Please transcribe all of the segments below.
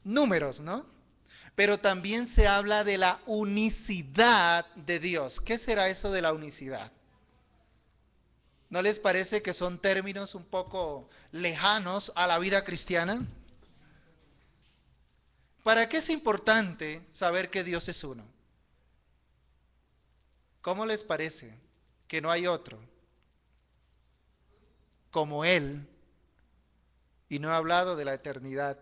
números, ¿no? Pero también se habla de la unicidad de Dios. ¿Qué será eso de la unicidad? ¿No les parece que son términos un poco lejanos a la vida cristiana? ¿Para qué es importante saber que Dios es uno? ¿Cómo les parece que no hay otro como Él? Y no he hablado de la eternidad.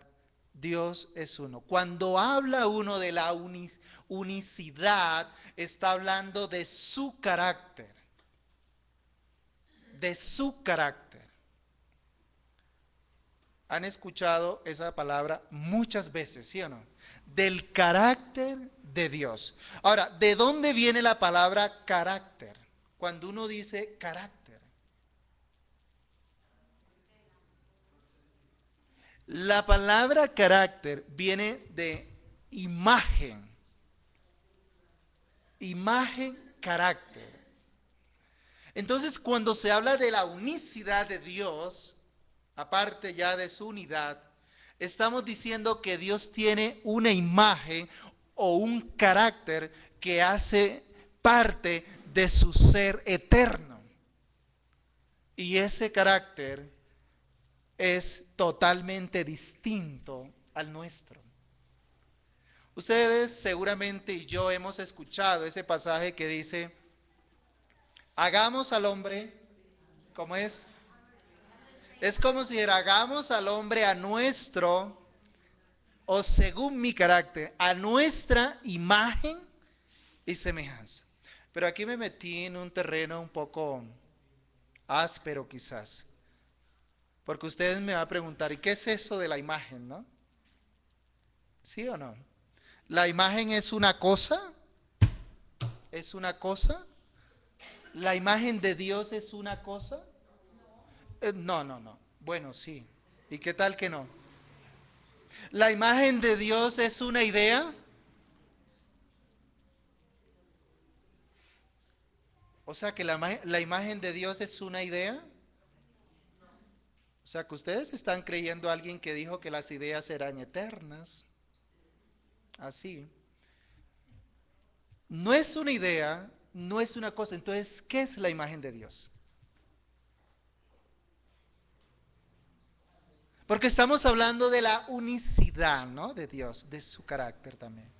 Dios es uno. Cuando habla uno de la unicidad, está hablando de su carácter. De su carácter. Han escuchado esa palabra muchas veces, ¿sí o no? Del carácter de Dios. Ahora, ¿de dónde viene la palabra carácter? Cuando uno dice carácter. La palabra carácter viene de imagen. Imagen, carácter. Entonces, cuando se habla de la unicidad de Dios, aparte ya de su unidad, estamos diciendo que Dios tiene una imagen o un carácter que hace parte de su ser eterno. Y ese carácter es totalmente distinto al nuestro. Ustedes seguramente y yo hemos escuchado ese pasaje que dice, hagamos al hombre, ¿cómo es? Es como si hagamos al hombre a nuestro, o según mi carácter, a nuestra imagen y semejanza. Pero aquí me metí en un terreno un poco áspero quizás. Porque ustedes me van a preguntar, ¿y qué es eso de la imagen, no? ¿Sí o no? ¿La imagen es una cosa? ¿Es una cosa? ¿La imagen de Dios es una cosa? No, no, no. Bueno, sí. ¿Y qué tal que no? ¿La imagen de Dios es una idea? O sea que la imagen de Dios es una idea. O sea que ustedes están creyendo a alguien que dijo que las ideas eran eternas. Así. No es una idea, no es una cosa. Entonces, ¿qué es la imagen de Dios? Porque estamos hablando de la unicidad, ¿no? De Dios, de su carácter también.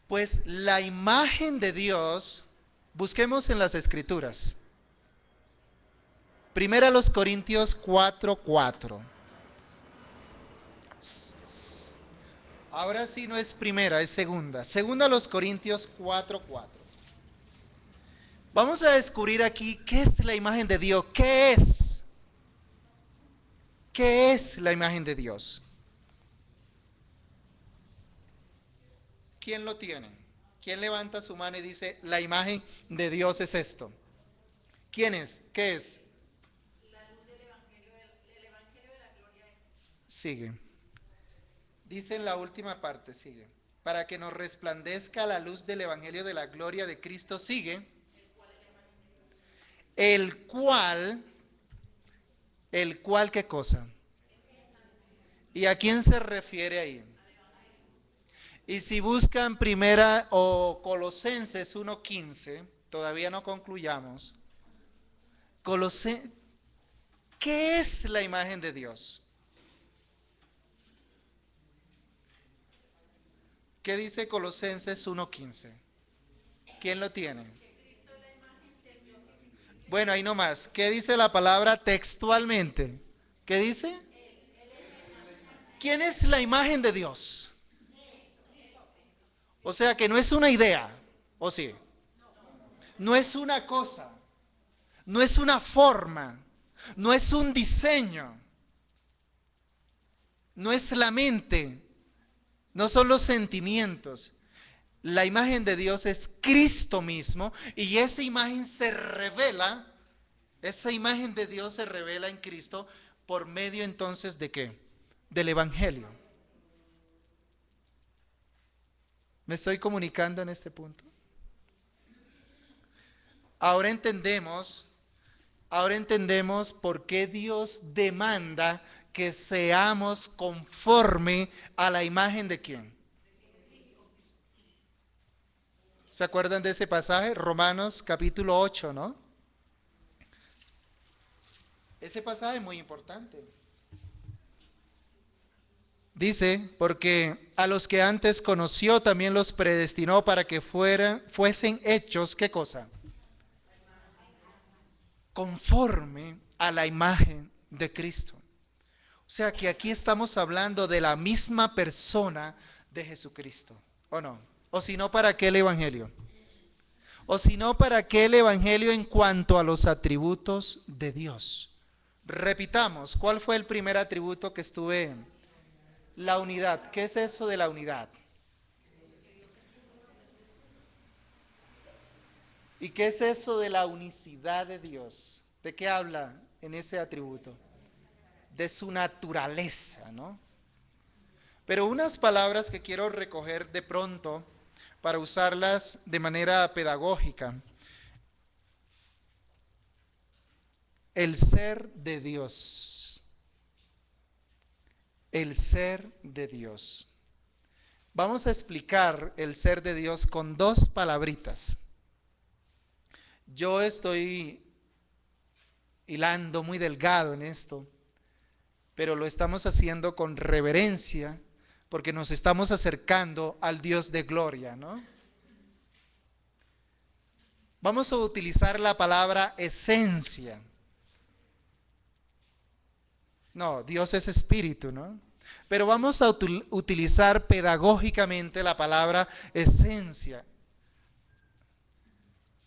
Pues la imagen de Dios, busquemos en las Escrituras. Primera los Corintios 4:4. Ahora sí no es primera, es segunda. Segunda los Corintios 4:4. Vamos a descubrir aquí qué es la imagen de Dios. ¿Qué es? ¿Qué es la imagen de Dios? ¿Quién lo tiene? ¿Quién levanta su mano y dice, la imagen de Dios es esto? ¿Quién es? ¿Qué es? La luz del Evangelio, el Evangelio de la gloria de Jesús. Sigue. Dice en la última parte, sigue. Para que nos resplandezca la luz del Evangelio de la gloria de Cristo, sigue. El cual, ¿qué cosa? ¿Y a quién se refiere ahí? Y si buscan primera o Colosenses 1:15, todavía no concluyamos. ¿Qué es la imagen de Dios? ¿Qué dice Colosenses 1:15? ¿Quién lo tiene? Bueno, ahí nomás. ¿Qué dice la palabra textualmente? ¿Qué dice? ¿Quién es la imagen de Dios? O sea que no es una idea, ¿o sí? No es una cosa, no es una forma, no es un diseño, no es la mente, no son los sentimientos. La imagen de Dios es Cristo mismo y esa imagen se revela, esa imagen de Dios se revela en Cristo por medio entonces de ¿qué? Del Evangelio. ¿Me estoy comunicando en este punto? Ahora entendemos por qué Dios demanda que seamos conforme a la imagen de quién. ¿Se acuerdan de ese pasaje? Romanos capítulo 8, ¿no? Ese pasaje es muy importante. Dice, porque a los que antes conoció también los predestinó para que fuesen hechos, ¿qué cosa? Conforme a la imagen de Cristo. O sea que aquí estamos hablando de la misma persona de Jesucristo, ¿o no? O si no, ¿para qué el Evangelio? O si no, ¿para qué el Evangelio en cuanto a los atributos de Dios? Repitamos, ¿cuál fue el primer atributo que estuve? La unidad. ¿Qué es eso de la unidad? ¿Y qué es eso de la unicidad de Dios? ¿De qué habla en ese atributo? De su naturaleza, ¿no? Pero unas palabras que quiero recoger de pronto para usarlas de manera pedagógica. El ser de Dios. El ser de Dios. Vamos a explicar el ser de Dios con dos palabritas. Yo estoy hilando muy delgado en esto, pero lo estamos haciendo con reverencia porque nos estamos acercando al Dios de gloria, ¿no? Vamos a utilizar la palabra esencia. No, Dios es espíritu, ¿no? Pero vamos a utilizar pedagógicamente la palabra esencia.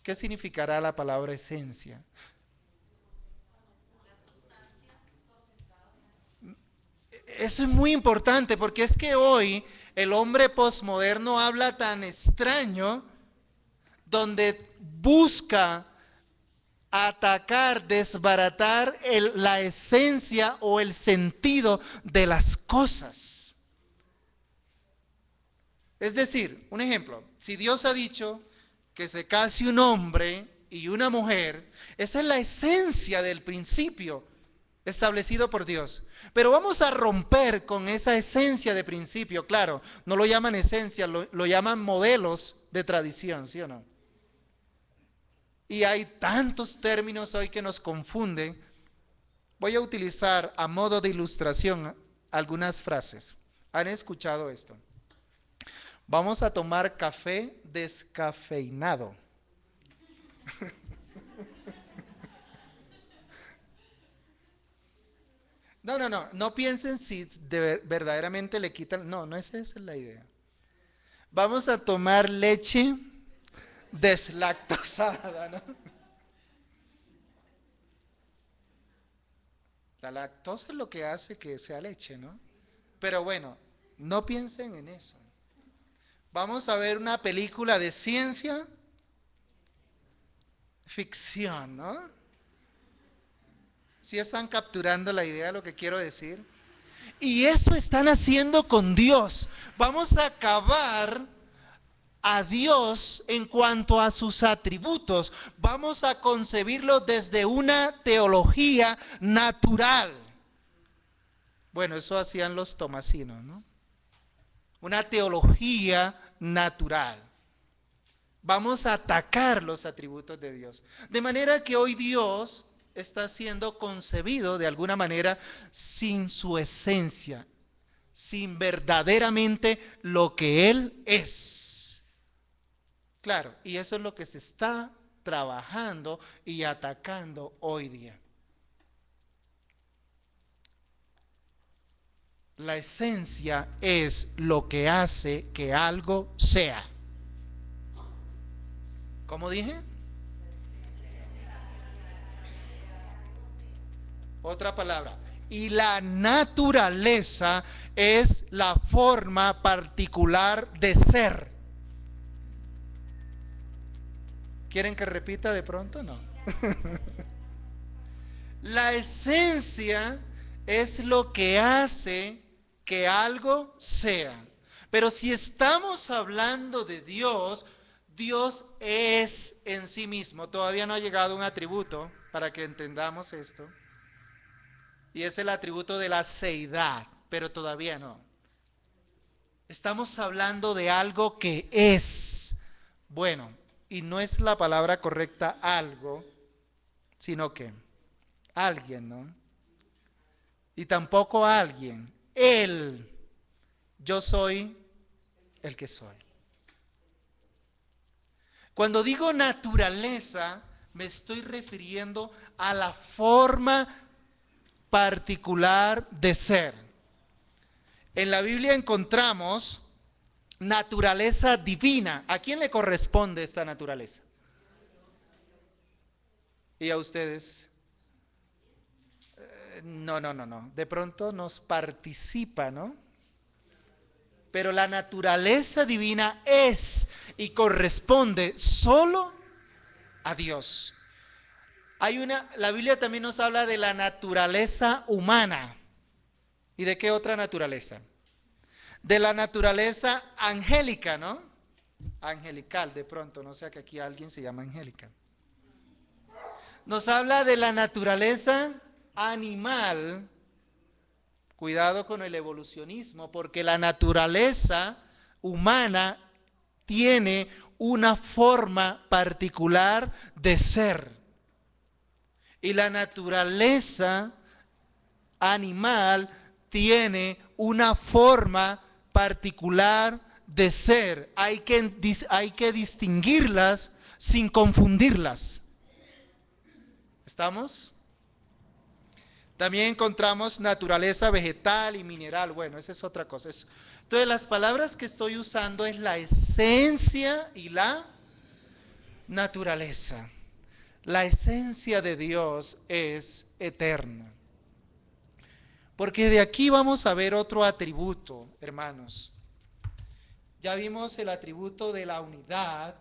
¿Qué significará la palabra esencia? Eso es muy importante porque es que hoy el hombre posmoderno habla tan extraño donde busca atacar, desbaratar la esencia o el sentido de las cosas. Es decir, un ejemplo, si Dios ha dicho que se case un hombre y una mujer, esa es la esencia del principio establecido por Dios. Pero vamos a romper con esa esencia de principio, claro, no lo llaman esencia, lo llaman modelos de tradición, ¿sí o no? Y hay tantos términos hoy que nos confunden. Voy a utilizar a modo de ilustración algunas frases. ¿Han escuchado esto? Vamos a tomar café descafeinado. No piensen si verdaderamente le quitan. No es esa la idea. Vamos a tomar leche deslactosada, ¿no? La lactosa es lo que hace que sea leche, ¿no? Pero bueno, no piensen en eso. Vamos a ver una película de ciencia ficción, ¿no? ¿Sí están capturando la idea de lo que quiero decir? Y eso están haciendo con Dios. Vamos a acabar a Dios en cuanto a sus atributos. Vamos a concebirlo desde una teología natural. Bueno, eso hacían los tomasinos, ¿no? Una teología natural. Vamos a atacar los atributos de Dios. De manera que hoy Dios está siendo concebido de alguna manera sin su esencia, sin verdaderamente lo que Él es. Claro, y eso es lo que se está trabajando y atacando hoy día. La esencia es lo que hace que algo sea. ¿Cómo dije? Otra palabra. Y la naturaleza es la forma particular de ser. ¿Quieren que repita de pronto? No. La esencia es lo que hace que algo sea. Pero si estamos hablando de Dios, Dios es en sí mismo. Todavía no ha llegado un atributo para que entendamos esto. Y es el atributo de la seidad, pero todavía no. Estamos hablando de algo que es bueno, y no es la palabra correcta algo, sino que alguien, ¿no? Y tampoco alguien, él, yo soy el que soy. Cuando digo naturaleza, me estoy refiriendo a la forma particular de ser. En la Biblia encontramos naturaleza divina. ¿A quién le corresponde esta naturaleza? ¿Y a ustedes? No. De pronto nos participa, ¿no? Pero la naturaleza divina es y corresponde solo a Dios. La Biblia también nos habla de la naturaleza humana. ¿Y de qué otra naturaleza? De la naturaleza angélica, ¿no? Angelical, de pronto, no sé que aquí alguien se llama Angélica. Nos habla de la naturaleza animal. Cuidado con el evolucionismo, porque la naturaleza humana tiene una forma particular de ser. Y la naturaleza animal tiene una forma particular de ser. Hay que distinguirlas sin confundirlas. ¿Estamos? También encontramos naturaleza vegetal y mineral. Bueno, esa es otra cosa. Entonces, las palabras que estoy usando es la esencia y la naturaleza. La esencia de Dios es eterna. Porque de aquí vamos a ver otro atributo, hermanos. Ya vimos el atributo de la unidad.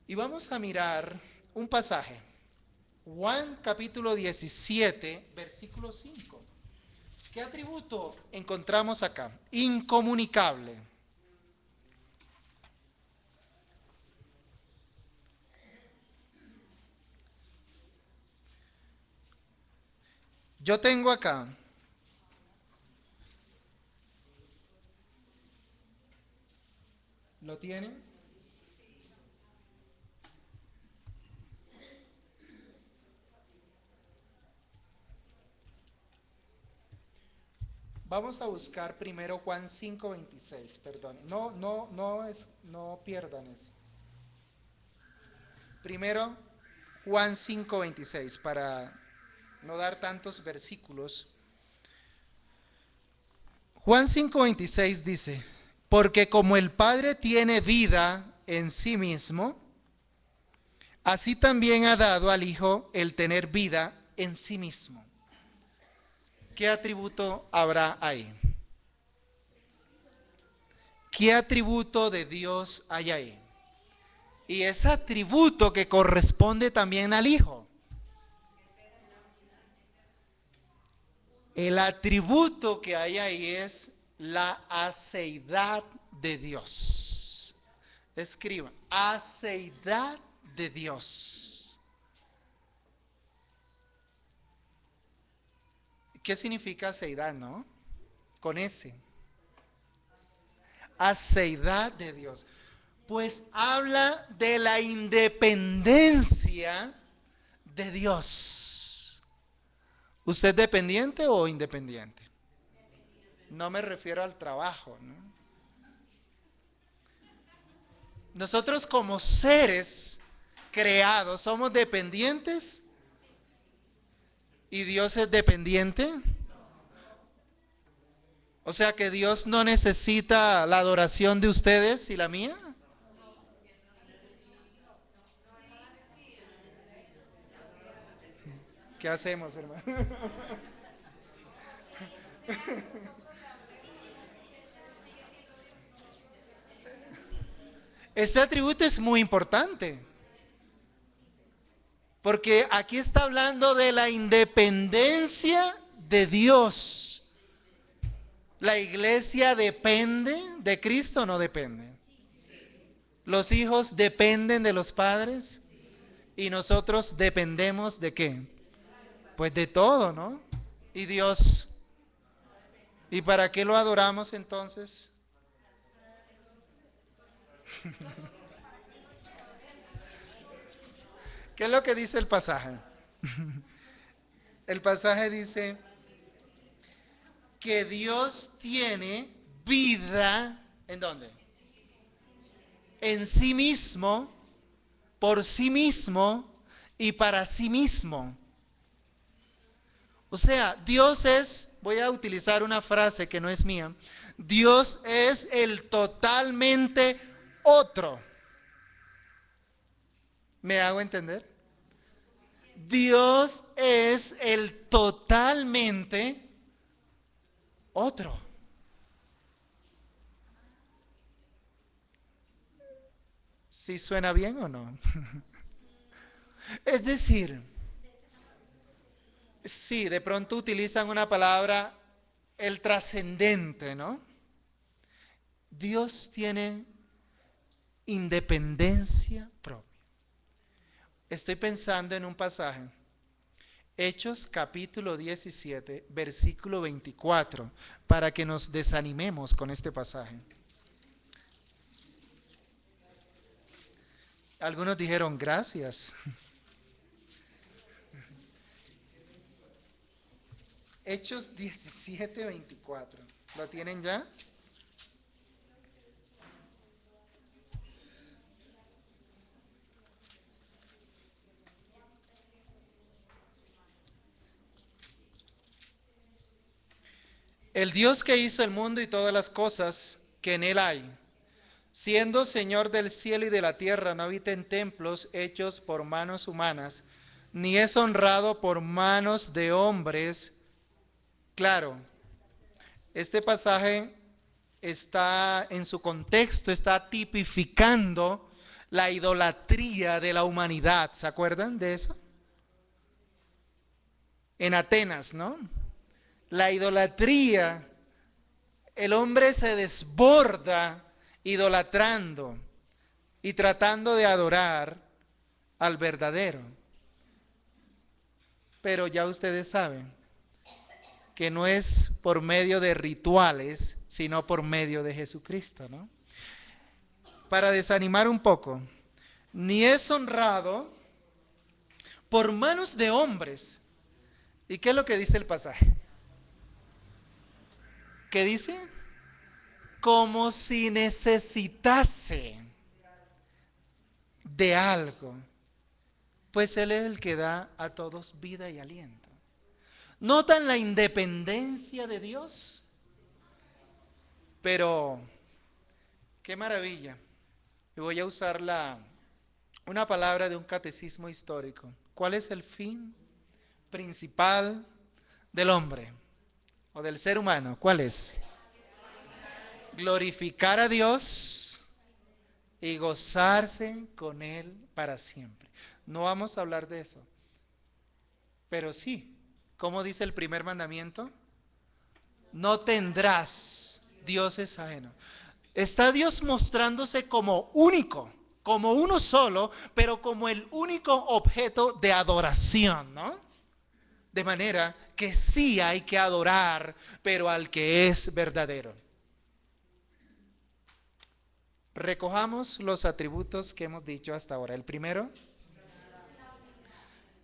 Y vamos a mirar un pasaje. Juan capítulo 17, versículo 5. ¿Qué atributo encontramos acá? Incomunicable. Yo tengo acá ¿lo tienen? Vamos a buscar primero Juan 5:26, perdón. No pierdan eso. Primero Juan 5:26 para no dar tantos versículos. Juan 5:26 dice, porque como el Padre tiene vida en sí mismo, así también ha dado al Hijo el tener vida en sí mismo. ¿Qué atributo habrá ahí? ¿Qué atributo de Dios hay ahí? Y es atributo que corresponde también al Hijo. El atributo que hay ahí es la aceidad de Dios. Escriban, aceidad de Dios. ¿Qué significa aceidad, no? Con ese. Aceidad de Dios. Pues habla de la independencia de Dios. ¿Usted es dependiente o independiente? No me refiero al trabajo, ¿no? Nosotros como seres creados somos dependientes. ¿Y Dios es dependiente? O sea que Dios no necesita la adoración de ustedes y la mía. ¿Qué hacemos, hermano? Este atributo es muy importante. Porque aquí está hablando de la independencia de Dios. ¿La iglesia depende de Cristo o no depende? ¿Los hijos dependen de los padres? ¿Y nosotros dependemos de qué? Pues de todo, ¿no? Y Dios, ¿y para qué lo adoramos entonces? ¿Qué es lo que dice el pasaje? El pasaje dice que Dios tiene vida, ¿en dónde? En sí mismo, por sí mismo y para sí mismo. O sea, Dios es, voy a utilizar una frase que no es mía, Dios es el totalmente otro. ¿Me hago entender? Dios es el totalmente otro. ¿Sí suena bien o no? Es decir, sí, de pronto utilizan una palabra, el trascendente, ¿no? Dios tiene independencia propia. Estoy pensando en un pasaje, Hechos capítulo 17, versículo 24, para que nos desanimemos con este pasaje. Algunos dijeron gracias. Hechos 17, 24. ¿Lo tienen ya? El Dios que hizo el mundo y todas las cosas que en él hay, siendo Señor del cielo y de la tierra, no habita en templos hechos por manos humanas, ni es honrado por manos de hombres. Claro, este pasaje está en su contexto, está tipificando la idolatría de la humanidad. ¿Se acuerdan de eso? En Atenas, ¿no? La idolatría, el hombre se desborda idolatrando y tratando de adorar al verdadero. Pero ya ustedes saben que no es por medio de rituales, sino por medio de Jesucristo, ¿no? Para desanimar un poco, ni es honrado por manos de hombres. ¿Y qué es lo que dice el pasaje? ¿Qué dice? Como si necesitase de algo, pues Él es el que da a todos vida y aliento. ¿Notan la independencia de Dios? Pero, qué maravilla. Y voy a usar una palabra de un catecismo histórico. ¿Cuál es el fin principal del hombre o del ser humano? ¿Cuál es? Glorificar a Dios y gozarse con Él para siempre. No vamos a hablar de eso, pero sí, ¿cómo dice el primer mandamiento? No tendrás dioses ajenos. Está Dios mostrándose como único, como uno solo, pero como el único objeto de adoración, ¿no? De manera que sí hay que adorar, pero al que es verdadero. Recojamos los atributos que hemos dicho hasta ahora. El primero,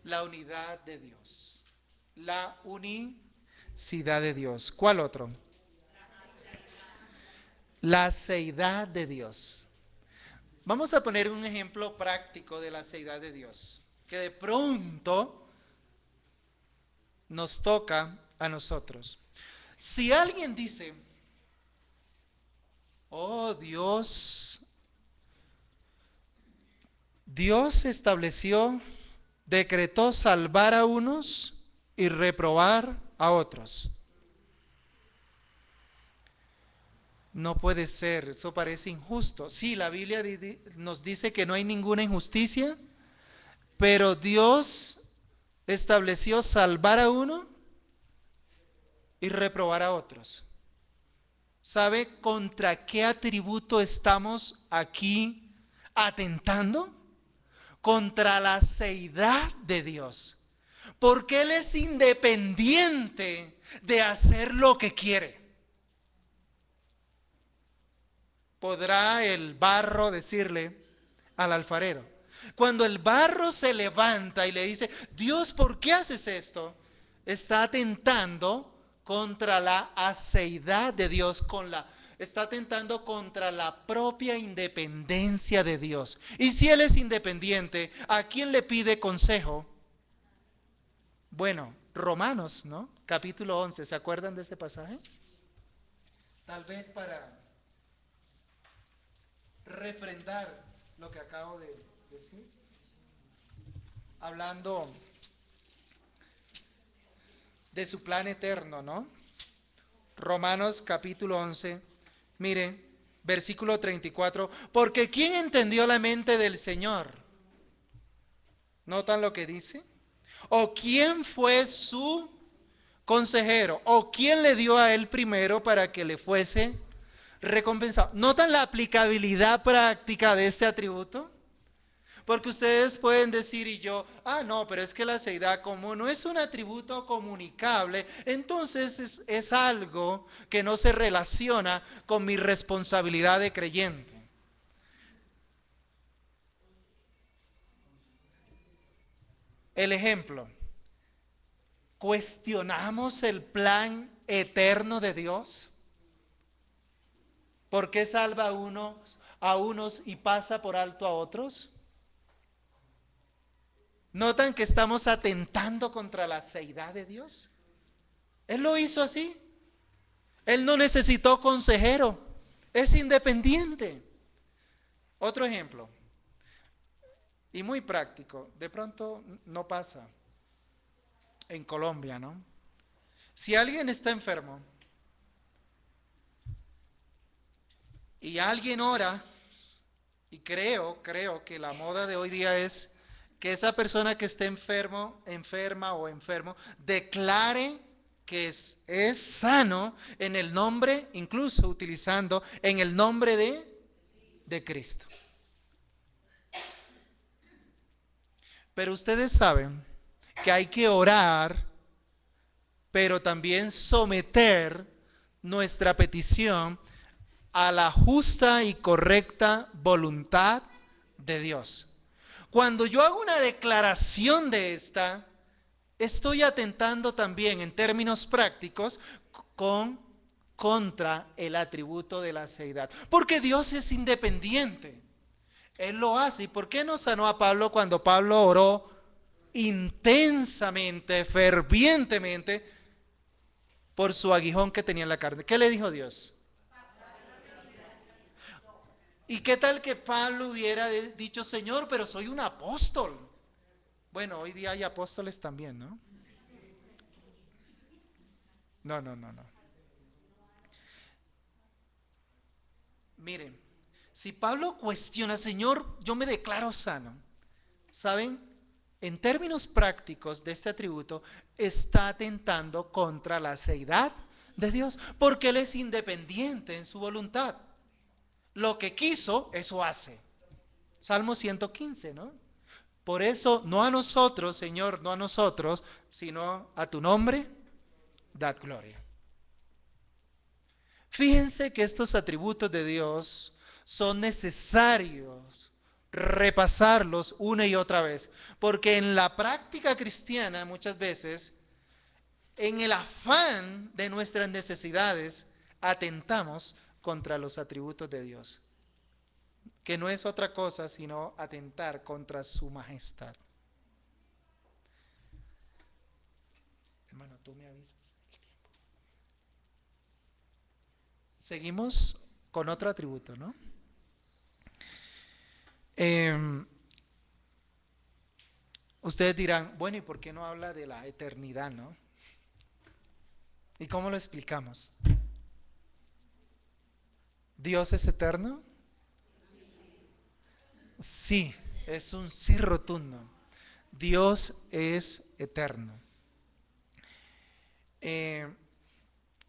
la unidad de Dios. La unicidad de Dios. ¿Cuál otro? La seidad de Dios. Vamos a poner un ejemplo práctico de la seidad de Dios, que de pronto nos toca a nosotros. Si alguien dice, oh Dios estableció, decretó salvar a unos y reprobar a otros. No puede ser, eso parece injusto. Sí, la Biblia nos dice que no hay ninguna injusticia, pero Dios estableció salvar a uno y reprobar a otros. ¿Sabe contra qué atributo estamos aquí atentando? Contra la seidad de Dios. Porque Él es independiente de hacer lo que quiere. ¿Podrá el barro decirle al alfarero? Cuando el barro se levanta y le dice, Dios, ¿por qué haces esto? Está atentando contra la aceidad de Dios, está atentando contra la propia independencia de Dios. Y si Él es independiente, ¿a quién le pide consejo? Bueno, Romanos, ¿no? Capítulo 11, ¿se acuerdan de ese pasaje? Tal vez para refrendar lo que acabo de decir, hablando de su plan eterno, ¿no? Romanos capítulo 11, mire, versículo 34, porque ¿quién entendió la mente del Señor? ¿Notan lo que dice? ¿O quién fue su consejero? ¿O quién le dio a él primero para que le fuese recompensado? ¿Notan la aplicabilidad práctica de este atributo? Porque ustedes pueden decir y yo, no, pero es que la seidad como no es un atributo comunicable, entonces es algo que no se relaciona con mi responsabilidad de creyente. El ejemplo, ¿cuestionamos el plan eterno de Dios? ¿Por qué salva a unos y pasa por alto a otros? ¿Notan que estamos atentando contra la seidad de Dios? Él lo hizo así. Él no necesitó consejero. Es independiente. Otro ejemplo, y muy práctico, de pronto no pasa en Colombia, ¿no? Si alguien está enfermo y alguien ora, y creo que la moda de hoy día es que esa persona que esté enferma o enfermo, declare que es sano en el nombre, incluso utilizando en el nombre de Cristo. Pero ustedes saben que hay que orar, pero también someter nuestra petición a la justa y correcta voluntad de Dios. Cuando yo hago una declaración de esta, estoy atentando también en términos prácticos contra el atributo de la seidad. Porque Dios es independiente. Él lo hace. ¿Y por qué no sanó a Pablo cuando Pablo oró intensamente, fervientemente por su aguijón que tenía en la carne? ¿Qué le dijo Dios? ¿Y qué tal que Pablo hubiera dicho, Señor, pero soy un apóstol? Bueno, hoy día hay apóstoles también, ¿no? No. Miren, si Pablo cuestiona, Señor, yo me declaro sano, ¿saben? En términos prácticos de este atributo, está atentando contra la seidad de Dios, porque Él es independiente en su voluntad. Lo que quiso, eso hace. Salmo 115, ¿no? Por eso, no a nosotros, Señor, no a nosotros, sino a tu nombre, dad gloria. Fíjense que estos atributos de Dios son necesarios repasarlos una y otra vez, porque en la práctica cristiana muchas veces, en el afán de nuestras necesidades, atentamos contra los atributos de Dios, que no es otra cosa sino atentar contra su majestad. Hermano, tú me avisas. Seguimos con otro atributo, ¿no? Ustedes dirán, bueno, ¿y por qué no habla de la eternidad, no? ¿Y cómo lo explicamos? ¿Dios es eterno? Sí, es un sí rotundo. Dios es eterno.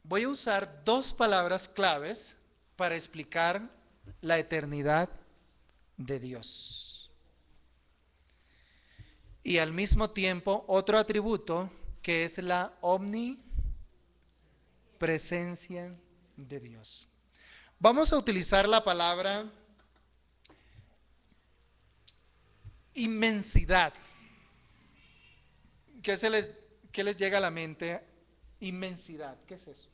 Voy a usar dos palabras claves para explicar la eternidad de Dios. y al mismo tiempo otro atributo que es la omnipresencia de Dios. Vamos a utilizar la palabra inmensidad. ¿Qué les llega a la mente? Inmensidad, ¿qué es eso?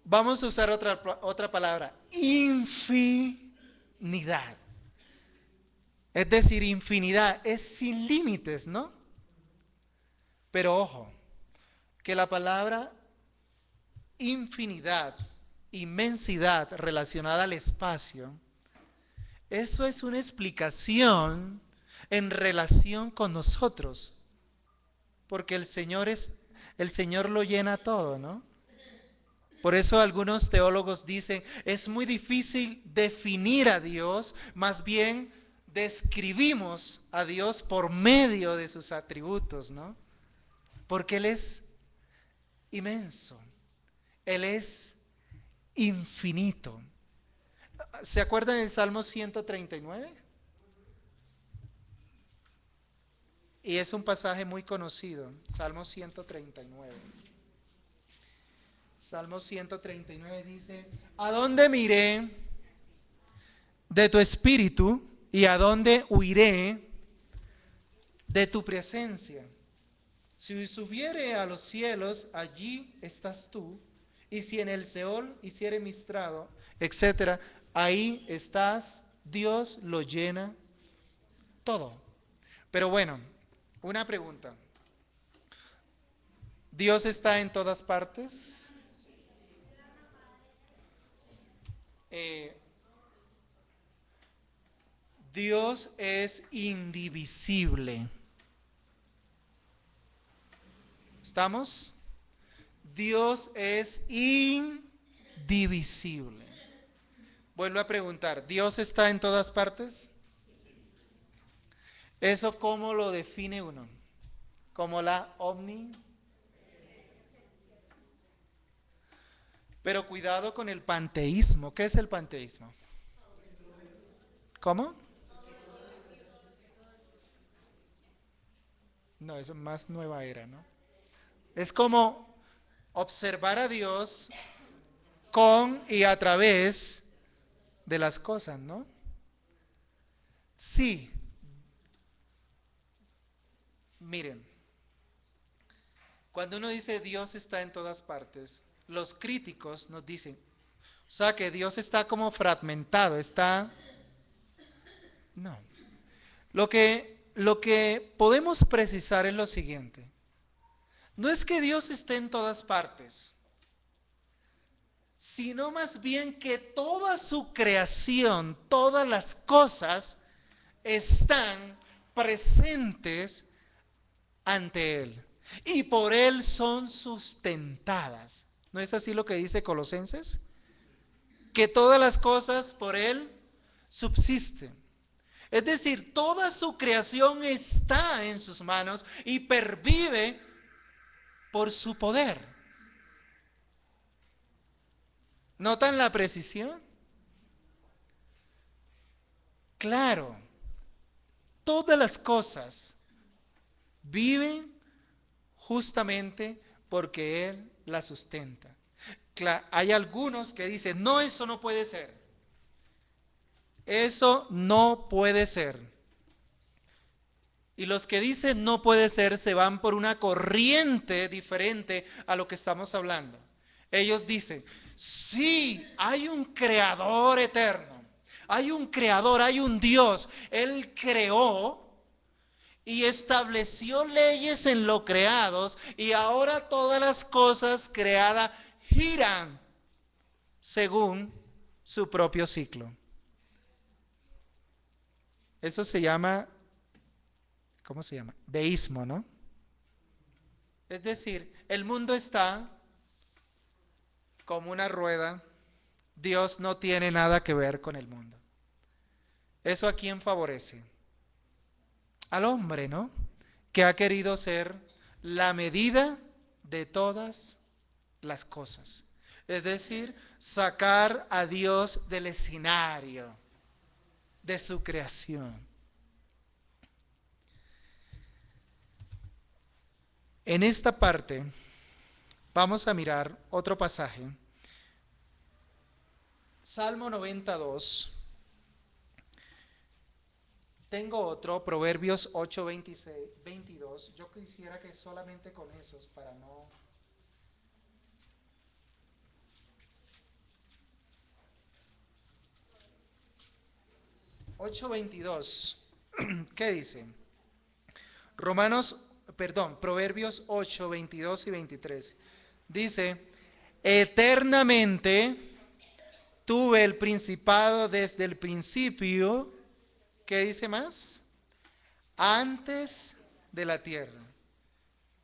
Vamos a usar otra palabra, infinidad. Es decir, infinidad es sin límites, ¿no? Pero ojo, que la palabra infinidad, inmensidad relacionada al espacio, eso es una explicación en relación con nosotros, porque el Señor lo llena todo, ¿no? Por eso algunos teólogos dicen, es muy difícil definir a Dios, más bien describimos a Dios por medio de sus atributos, ¿no? Porque Él es inmenso, Él es infinito. ¿Se acuerdan del Salmo 139? Y es un pasaje muy conocido, Salmo 139. Salmo 139 dice, ¿a dónde miré de tu espíritu y a dónde huiré de tu presencia? Si subiere a los cielos, allí estás tú, y si en el Seol hiciere mi estrado, etcétera, ahí estás, Dios lo llena todo. Pero bueno, una pregunta. ¿Dios está en todas partes? Dios es indivisible. ¿Estamos? Dios es indivisible. Vuelvo a preguntar, ¿Dios está en todas partes? ¿Eso cómo lo define uno? Como la Pero cuidado con el panteísmo. ¿Qué es el panteísmo? ¿Cómo? No, eso es más nueva era, ¿no? Es como observar a Dios con y a través de las cosas, ¿no? Sí. Miren, cuando uno dice Dios está en todas partes, los críticos nos dicen, o sea que Dios está como fragmentado, está... No. Lo que podemos precisar es lo siguiente. No es que Dios esté en todas partes, sino más bien que toda su creación, todas las cosas están presentes ante Él y por Él son sustentadas. ¿No es así lo que dice Colosenses? Que todas las cosas por Él subsisten. Es decir, toda su creación está en sus manos y pervive por su poder. ¿Notan la precisión? Claro, todas las cosas viven justamente porque Él las sustenta. Hay algunos que dicen, no, eso no puede ser. Eso no puede ser. Y los que dicen no puede ser se van por una corriente diferente a lo que estamos hablando. Ellos dicen, sí, hay un creador eterno, hay un creador, hay un Dios. Él creó y estableció leyes en lo creados y ahora todas las cosas creadas giran según su propio ciclo. Eso se llama, ¿cómo se llama? Deísmo, ¿no? Es decir, el mundo está como una rueda, Dios no tiene nada que ver con el mundo. ¿Eso a quién favorece? Al hombre, ¿no? Que ha querido ser la medida de todas las cosas. Es decir, sacar a Dios del escenario de su creación. En esta parte vamos a mirar otro pasaje. Salmo 92. Tengo otro, Proverbios 8, 26, 22. Yo quisiera que solamente con esos para no... 8:22. ¿Qué dice? Proverbios 8, 22 y 23. Dice, eternamente tuve el principado desde el principio. ¿Qué dice más? Antes de la tierra.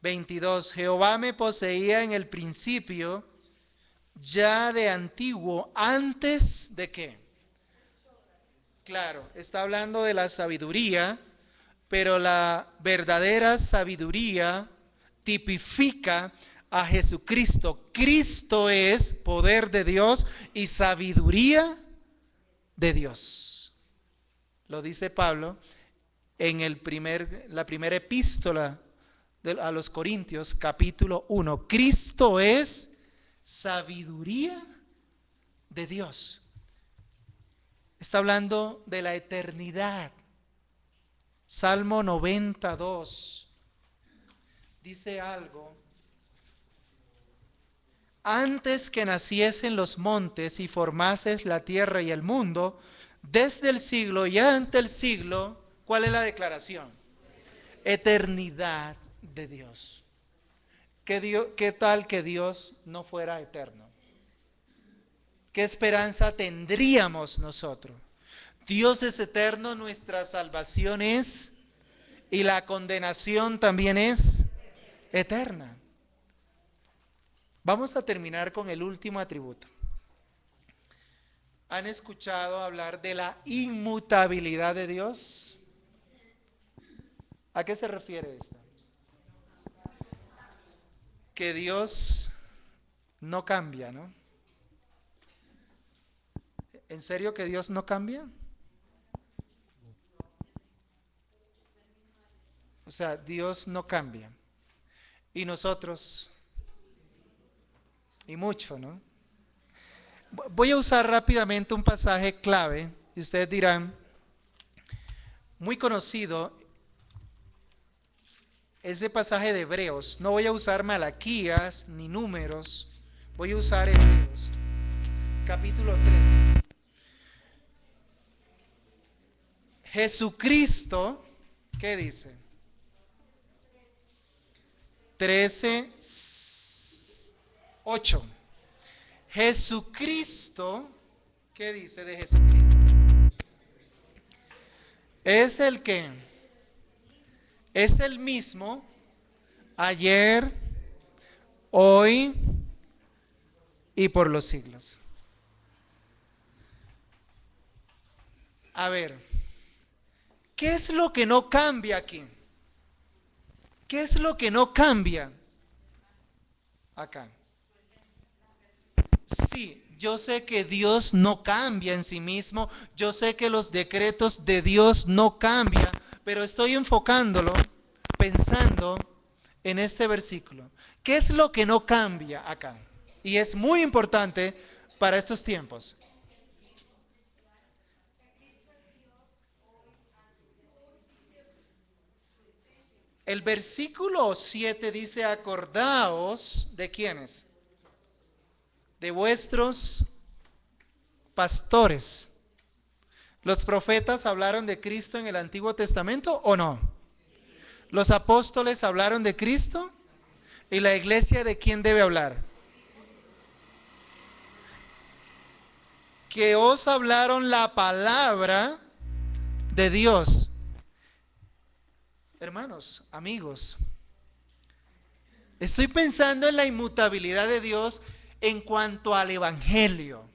22. Jehová me poseía en el principio, ya de antiguo, antes de qué. Claro, está hablando de la sabiduría, pero la verdadera sabiduría tipifica a Jesucristo. Cristo es poder de Dios y sabiduría de Dios. Lo dice Pablo en la primera epístola a los Corintios, capítulo 1. Cristo es sabiduría de Dios. Está hablando de la eternidad. Salmo 92 dice algo. Antes que naciesen los montes y formases la tierra y el mundo, desde el siglo y ante el siglo, ¿cuál es la declaración? Eternidad de Dios. ¿Qué tal que Dios no fuera eterno? ¿Qué esperanza tendríamos nosotros? Dios es eterno, nuestra salvación es, y la condenación también es eterna. Vamos a terminar con el último atributo. ¿Han escuchado hablar de la inmutabilidad de Dios? ¿A qué se refiere esto? Que Dios no cambia, ¿no? ¿En serio que Dios no cambia? O sea, Dios no cambia. Y nosotros, y mucho, ¿no? Voy a usar rápidamente un pasaje clave, y ustedes dirán, muy conocido, ese pasaje de Hebreos. No voy a usar Malaquías ni Números, voy a usar Hebreos, capítulo 13. Jesucristo, ¿qué dice? 13, 8. Jesucristo, ¿qué dice de Jesucristo? Es el que es el mismo ayer, hoy y por los siglos. A ver, ¿qué es lo que no cambia aquí? ¿Qué es lo que no cambia acá? Sí, yo sé que Dios no cambia en sí mismo, yo sé que los decretos de Dios no cambian, pero estoy enfocándolo, pensando en este versículo. ¿Qué es lo que no cambia acá? Y es muy importante para estos tiempos. El versículo 7 dice, acordaos de quiénes, de vuestros pastores. ¿Los profetas hablaron de Cristo en el Antiguo Testamento o no? ¿Los apóstoles hablaron de Cristo? ¿Y la iglesia de quién debe hablar? Que os hablaron la palabra de Dios. Hermanos, amigos, estoy pensando en la inmutabilidad de Dios en cuanto al Evangelio.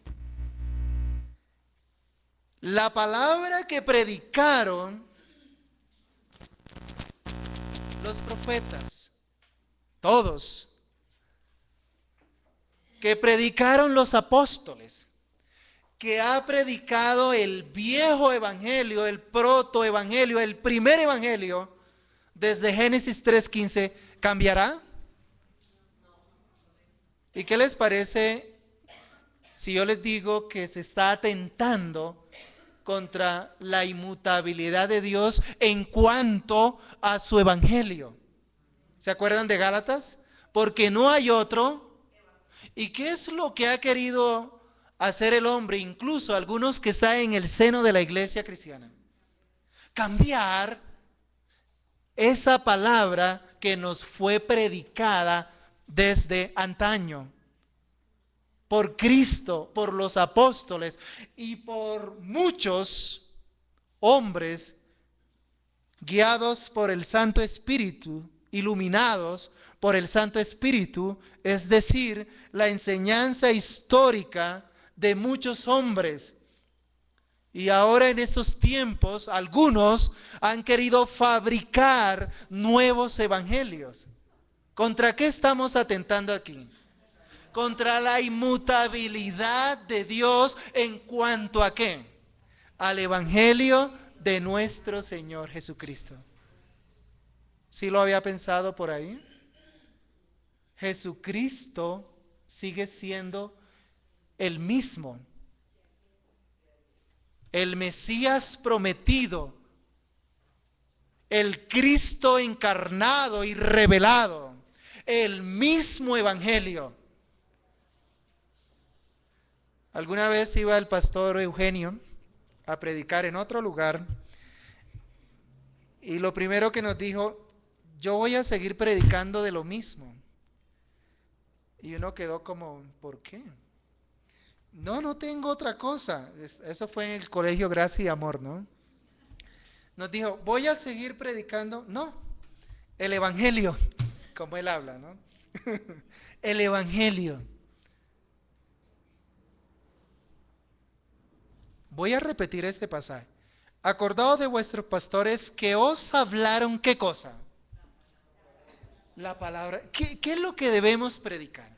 La palabra que predicaron los profetas, todos, que predicaron los apóstoles, que ha predicado el viejo evangelio, el protoevangelio, el primer evangelio, desde Génesis 3:15, ¿Cambiará? ¿Y qué les parece si yo les digo que se está atentando contra la inmutabilidad de Dios en cuanto a su evangelio? ¿Se acuerdan de Gálatas? Porque no hay otro. ¿Y qué es lo que ha querido hacer el hombre, incluso algunos que están en el seno de la iglesia cristiana? Cambiar esa palabra que nos fue predicada desde antaño por Cristo, por los apóstoles y por muchos hombres guiados por el Santo Espíritu, iluminados por el Santo Espíritu, es decir, la enseñanza histórica de muchos hombres. Y ahora en estos tiempos, algunos han querido fabricar nuevos evangelios. ¿Contra qué estamos atentando aquí? Contra la inmutabilidad de Dios en cuanto a qué? Al evangelio de nuestro Señor Jesucristo. ¿Sí lo había pensado por ahí? Jesucristo sigue siendo el mismo. El Mesías prometido, el Cristo encarnado y revelado, el mismo evangelio. Alguna vez iba el pastor Eugenio a predicar en otro lugar y lo primero que nos dijo: yo voy a seguir predicando de lo mismo. Y uno quedó como, ¿por qué? No tengo otra cosa. Eso fue en el colegio Gracia y Amor, ¿no? Nos dijo, voy a seguir predicando. No, el evangelio, como él habla, ¿no? El evangelio. Voy a repetir este pasaje. Acordaos de vuestros pastores que os hablaron, ¿qué cosa? La palabra. ¿Qué es lo que debemos predicar?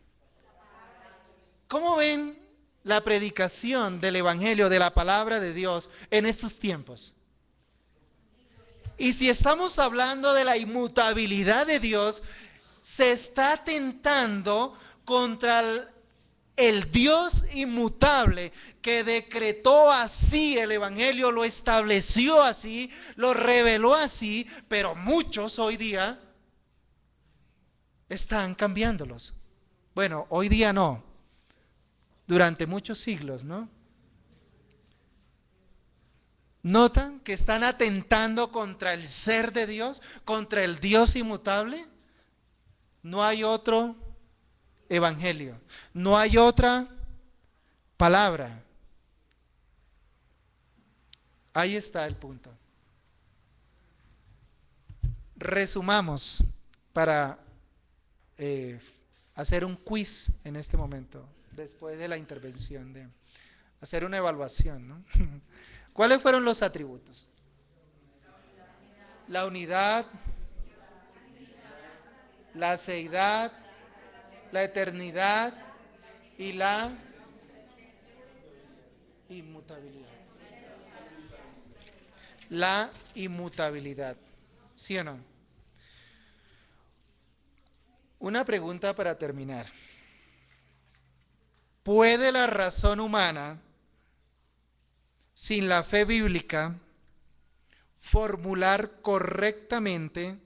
¿Cómo ven la predicación del evangelio, de la palabra de Dios en estos tiempos? Y si estamos hablando de la inmutabilidad de Dios, se está atentando contra el Dios inmutable que decretó así el evangelio, lo estableció así, lo reveló así, pero muchos hoy día están cambiándolos. Bueno, hoy día no, durante muchos siglos, ¿no? ¿Notan que están atentando contra el ser de Dios, contra el Dios inmutable? No hay otro evangelio, no hay otra palabra. Ahí está el punto. Resumamos para hacer un quiz en este momento, después de la intervención, de hacer una evaluación, ¿no? ¿Cuáles fueron los atributos? La unidad, la seidad, la eternidad y la inmutabilidad. La inmutabilidad, ¿sí o no? Una pregunta para terminar. ¿Puede la razón humana, sin la fe bíblica, formular correctamente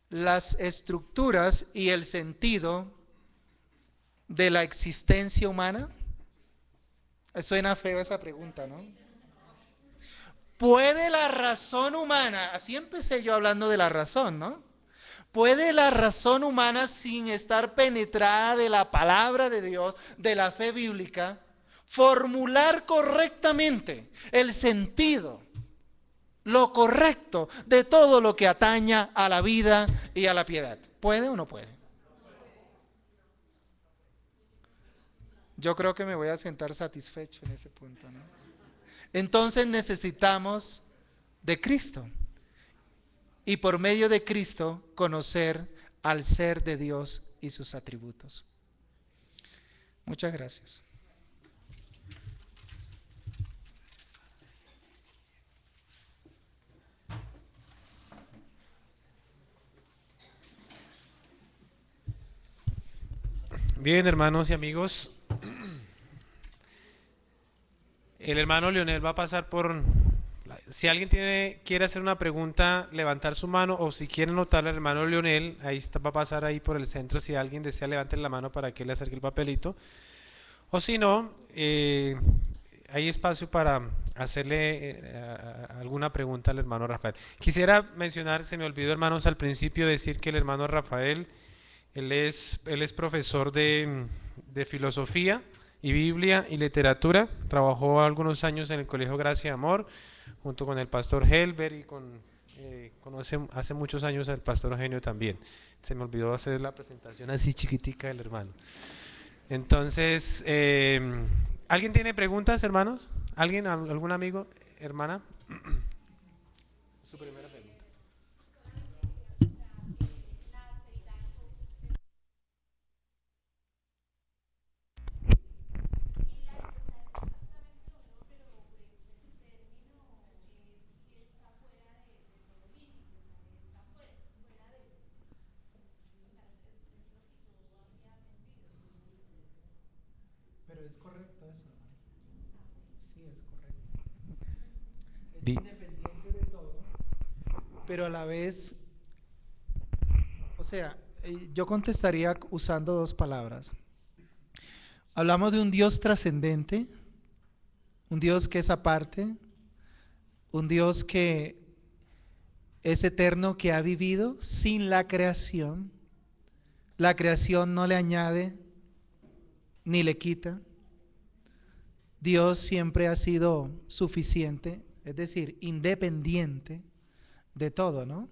las estructuras y el sentido de la existencia humana? Suena feo esa pregunta, ¿no? ¿Puede la razón humana, así empecé yo hablando de la razón, ¿no? ¿Puede la razón humana, sin estar penetrada de la palabra de Dios, de la fe bíblica, formular correctamente el sentido, lo correcto de todo lo que ataña a la vida y a la piedad? ¿Puede o no puede? Yo creo que me voy a sentar satisfecho en ese punto, ¿no? Entonces necesitamos de Cristo. Y por medio de Cristo conocer al ser de Dios y sus atributos. Muchas gracias. Bien, hermanos y amigos, el hermano Leonel va a pasar por... Si alguien quiere hacer una pregunta, levantar su mano, o si quiere notarle al hermano Leonel, ahí está, va a pasar ahí por el centro. Si alguien desea, levanten la mano para que le acerque el papelito. O si no, hay espacio para hacerle alguna pregunta al hermano Rafael. Quisiera mencionar, se me olvidó, hermanos, al principio decir que el hermano Rafael, él es profesor de filosofía y Biblia y literatura. Trabajó algunos años en el Colegio Gracia y Amor junto con el pastor Helber y conoce hace muchos años al pastor Eugenio también. Se me olvidó hacer la presentación así chiquitica del hermano. Entonces, ¿alguien tiene preguntas, hermanos? ¿Alguien, algún amigo, hermana? Su primera pregunta. Pero es correcto eso, hermano. Sí, es correcto. Es Di- independiente de todo, pero a la vez, o sea, yo contestaría usando dos palabras. Hablamos de un Dios trascendente, un Dios que es aparte, un Dios que es eterno, que ha vivido sin la creación. La creación no le añade ni le quita. Dios siempre ha sido suficiente, es decir, independiente de todo, ¿no?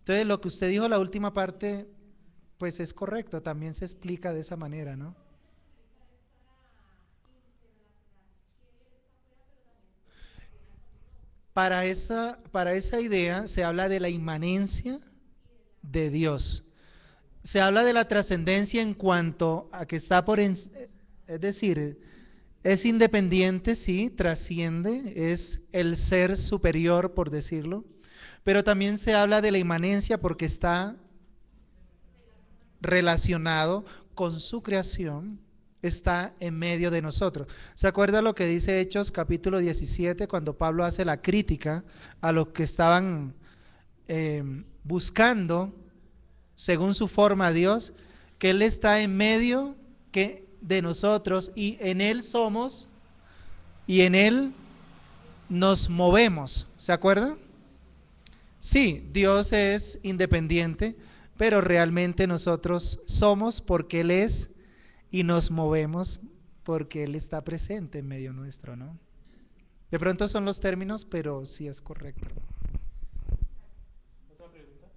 Entonces, lo que usted dijo, la última parte, pues es correcto, también se explica de esa manera, ¿no? Para esa idea se habla de la inmanencia de Dios. Se habla de la trascendencia en cuanto a que está es decir, es independiente, sí, trasciende, es el ser superior, por decirlo, pero también se habla de la inmanencia porque está relacionado con su creación, está en medio de nosotros. ¿Se acuerda lo que dice Hechos capítulo 17 cuando Pablo hace la crítica a los que estaban buscando, según su forma, a Dios? Que Él está en medio de nosotros y en Él somos y en Él nos movemos. ¿Se acuerda? Sí, Dios es independiente, pero realmente nosotros somos porque Él es y nos movemos porque Él está presente en medio nuestro, ¿no? De pronto son los términos, pero sí es correcto. ¿Otra pregunta?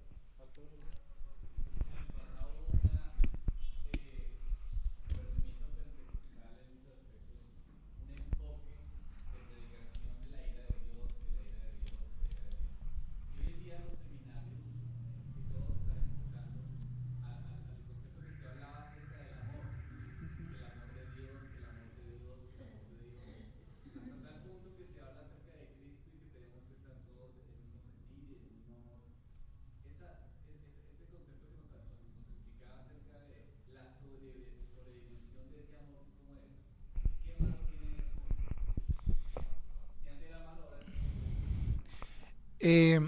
Eh,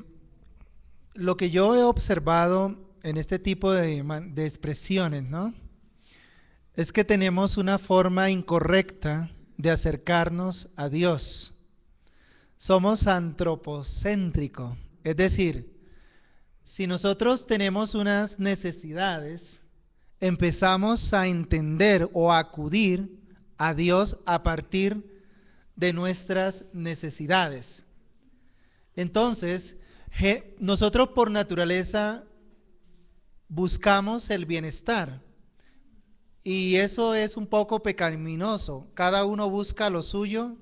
lo que yo he observado en este tipo de expresiones, ¿no? Es que tenemos una forma incorrecta de acercarnos a Dios. Somos antropocéntricos, es decir, si nosotros tenemos unas necesidades, empezamos a entender o a acudir a Dios a partir de nuestras necesidades. Entonces, nosotros por naturaleza buscamos el bienestar y eso es un poco pecaminoso. Cada uno busca lo suyo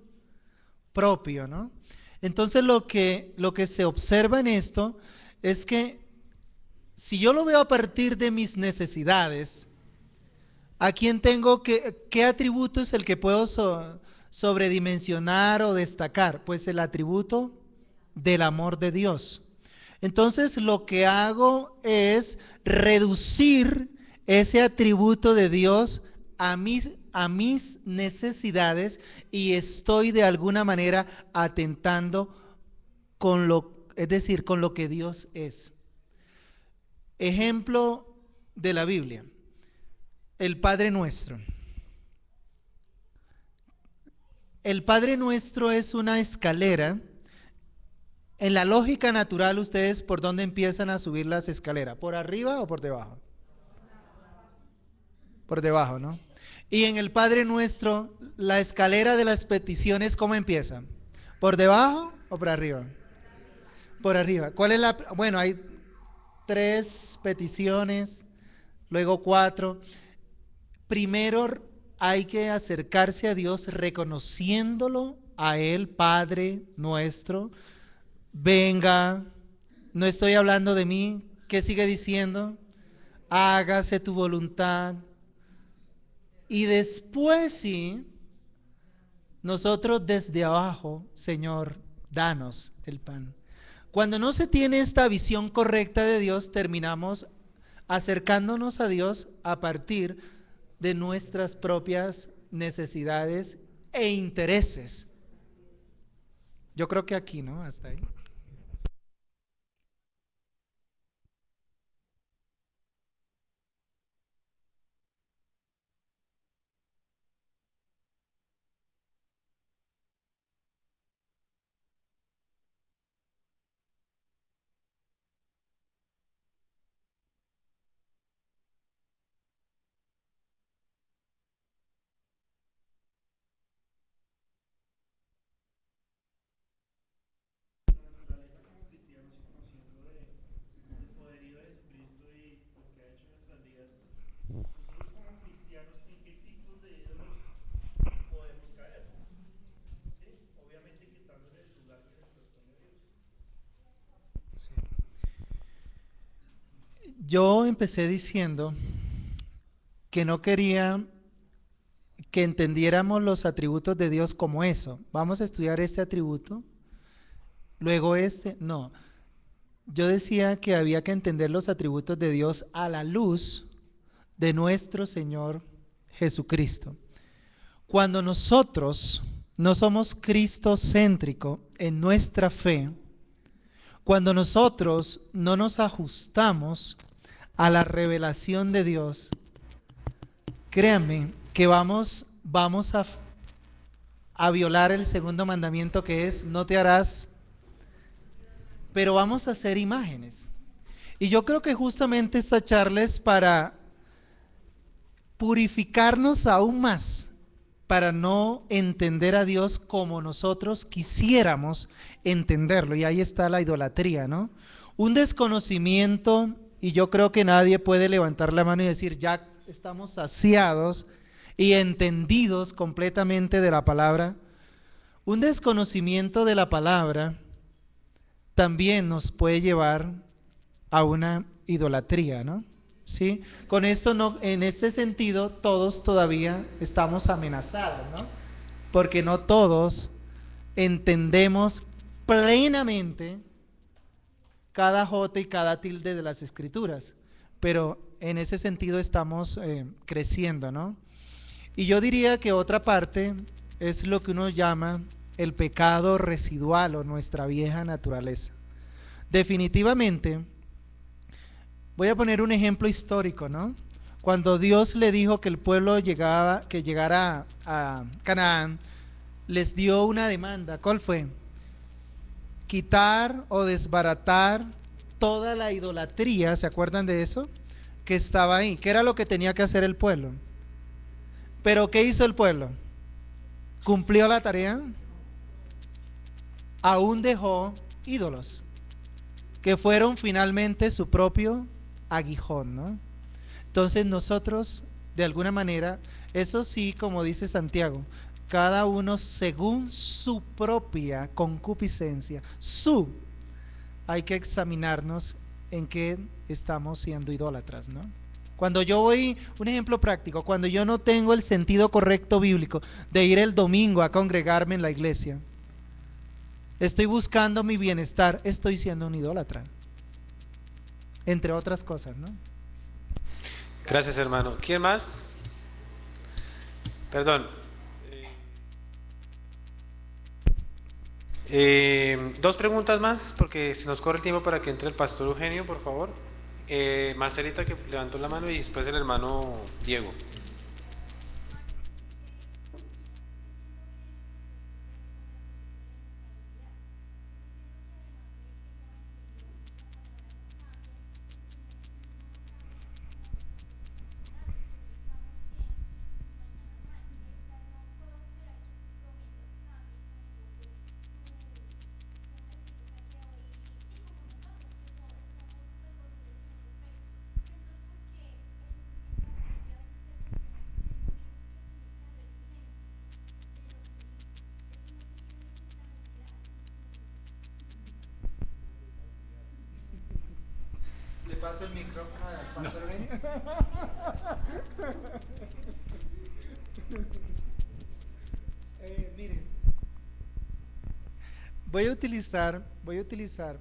propio, ¿no? Entonces lo que se observa en esto es que si yo lo veo a partir de mis necesidades, ¿a quién tengo qué atributo es el que puedo sobredimensionar o destacar? Pues el atributo del amor de Dios. Entonces lo que hago es reducir ese atributo de Dios a mis necesidades y estoy de alguna manera atentando con es decir, con lo que Dios es. Ejemplo de la Biblia, el Padre Nuestro. El Padre Nuestro es una escalera. En la lógica natural, ¿ustedes por dónde empiezan a subir las escaleras? ¿Por arriba o por debajo? Por debajo, ¿no? Y en el Padre Nuestro, la escalera de las peticiones, ¿cómo empieza? ¿Por debajo o por arriba? Por arriba. ¿Cuál es la? Bueno, hay 3 peticiones, luego 4. Primero hay que acercarse a Dios reconociéndolo a Él, Padre nuestro. Venga, no estoy hablando de mí. ¿Qué sigue diciendo? Hágase tu voluntad. Y después sí, nosotros desde abajo, Señor, danos el pan. Cuando no se tiene esta visión correcta de Dios, terminamos acercándonos a Dios a partir de nuestras propias necesidades e intereses. Yo creo que aquí, ¿no? Hasta ahí. Yo empecé diciendo que no quería que entendiéramos los atributos de Dios como eso. Vamos a estudiar este atributo, luego este. No, yo decía que había que entender los atributos de Dios a la luz de nuestro Señor Jesucristo. Cuando nosotros no somos cristocéntrico en nuestra fe, cuando nosotros no nos ajustamos a la revelación de Dios, créanme que vamos a violar el segundo mandamiento, que es no te harás, pero vamos a hacer imágenes. Y yo creo que justamente esta charla es para purificarnos aún más, para no entender a Dios como nosotros quisiéramos entenderlo. Y ahí está la idolatría, ¿no? Un desconocimiento, y yo creo que nadie puede levantar la mano y decir, ya estamos saciados y entendidos completamente de la palabra. Un desconocimiento de la palabra también nos puede llevar a una idolatría, ¿no? ¿Sí? Con esto no, en este sentido, todos todavía estamos amenazados, ¿no? Porque no todos entendemos plenamente cada jota y cada tilde de las escrituras, pero en ese sentido estamos creciendo, ¿no? Y yo diría que otra parte es lo que uno llama el pecado residual o nuestra vieja naturaleza. Definitivamente, voy a poner un ejemplo histórico, ¿no? Cuando Dios le dijo que el pueblo llegara a Canaán, les dio una demanda. ¿Cuál fue? Quitar o desbaratar toda la idolatría, ¿se acuerdan de eso? Que estaba ahí. ¿Qué era lo que tenía que hacer el pueblo? Pero ¿qué hizo el pueblo? ¿Cumplió la tarea? Aún dejó ídolos, que fueron finalmente su propio aguijón, ¿no? Entonces nosotros, de alguna manera, eso sí, como dice Santiago, cada uno según su propia concupiscencia, hay que examinarnos en qué estamos siendo idólatras, ¿no? Cuando yo voy, un ejemplo práctico, cuando yo no tengo el sentido correcto bíblico de ir el domingo a congregarme en la iglesia, estoy buscando mi bienestar, estoy siendo un idólatra, entre otras cosas, ¿no? Gracias, hermano. ¿Quién más? Perdón. Dos preguntas más, porque se nos corre el tiempo para que entre el pastor Eugenio, por favor. Marcelita, que levantó la mano, y después el hermano Diego. Le paso el micrófono al pastor Eugenio. Miren, voy a utilizar,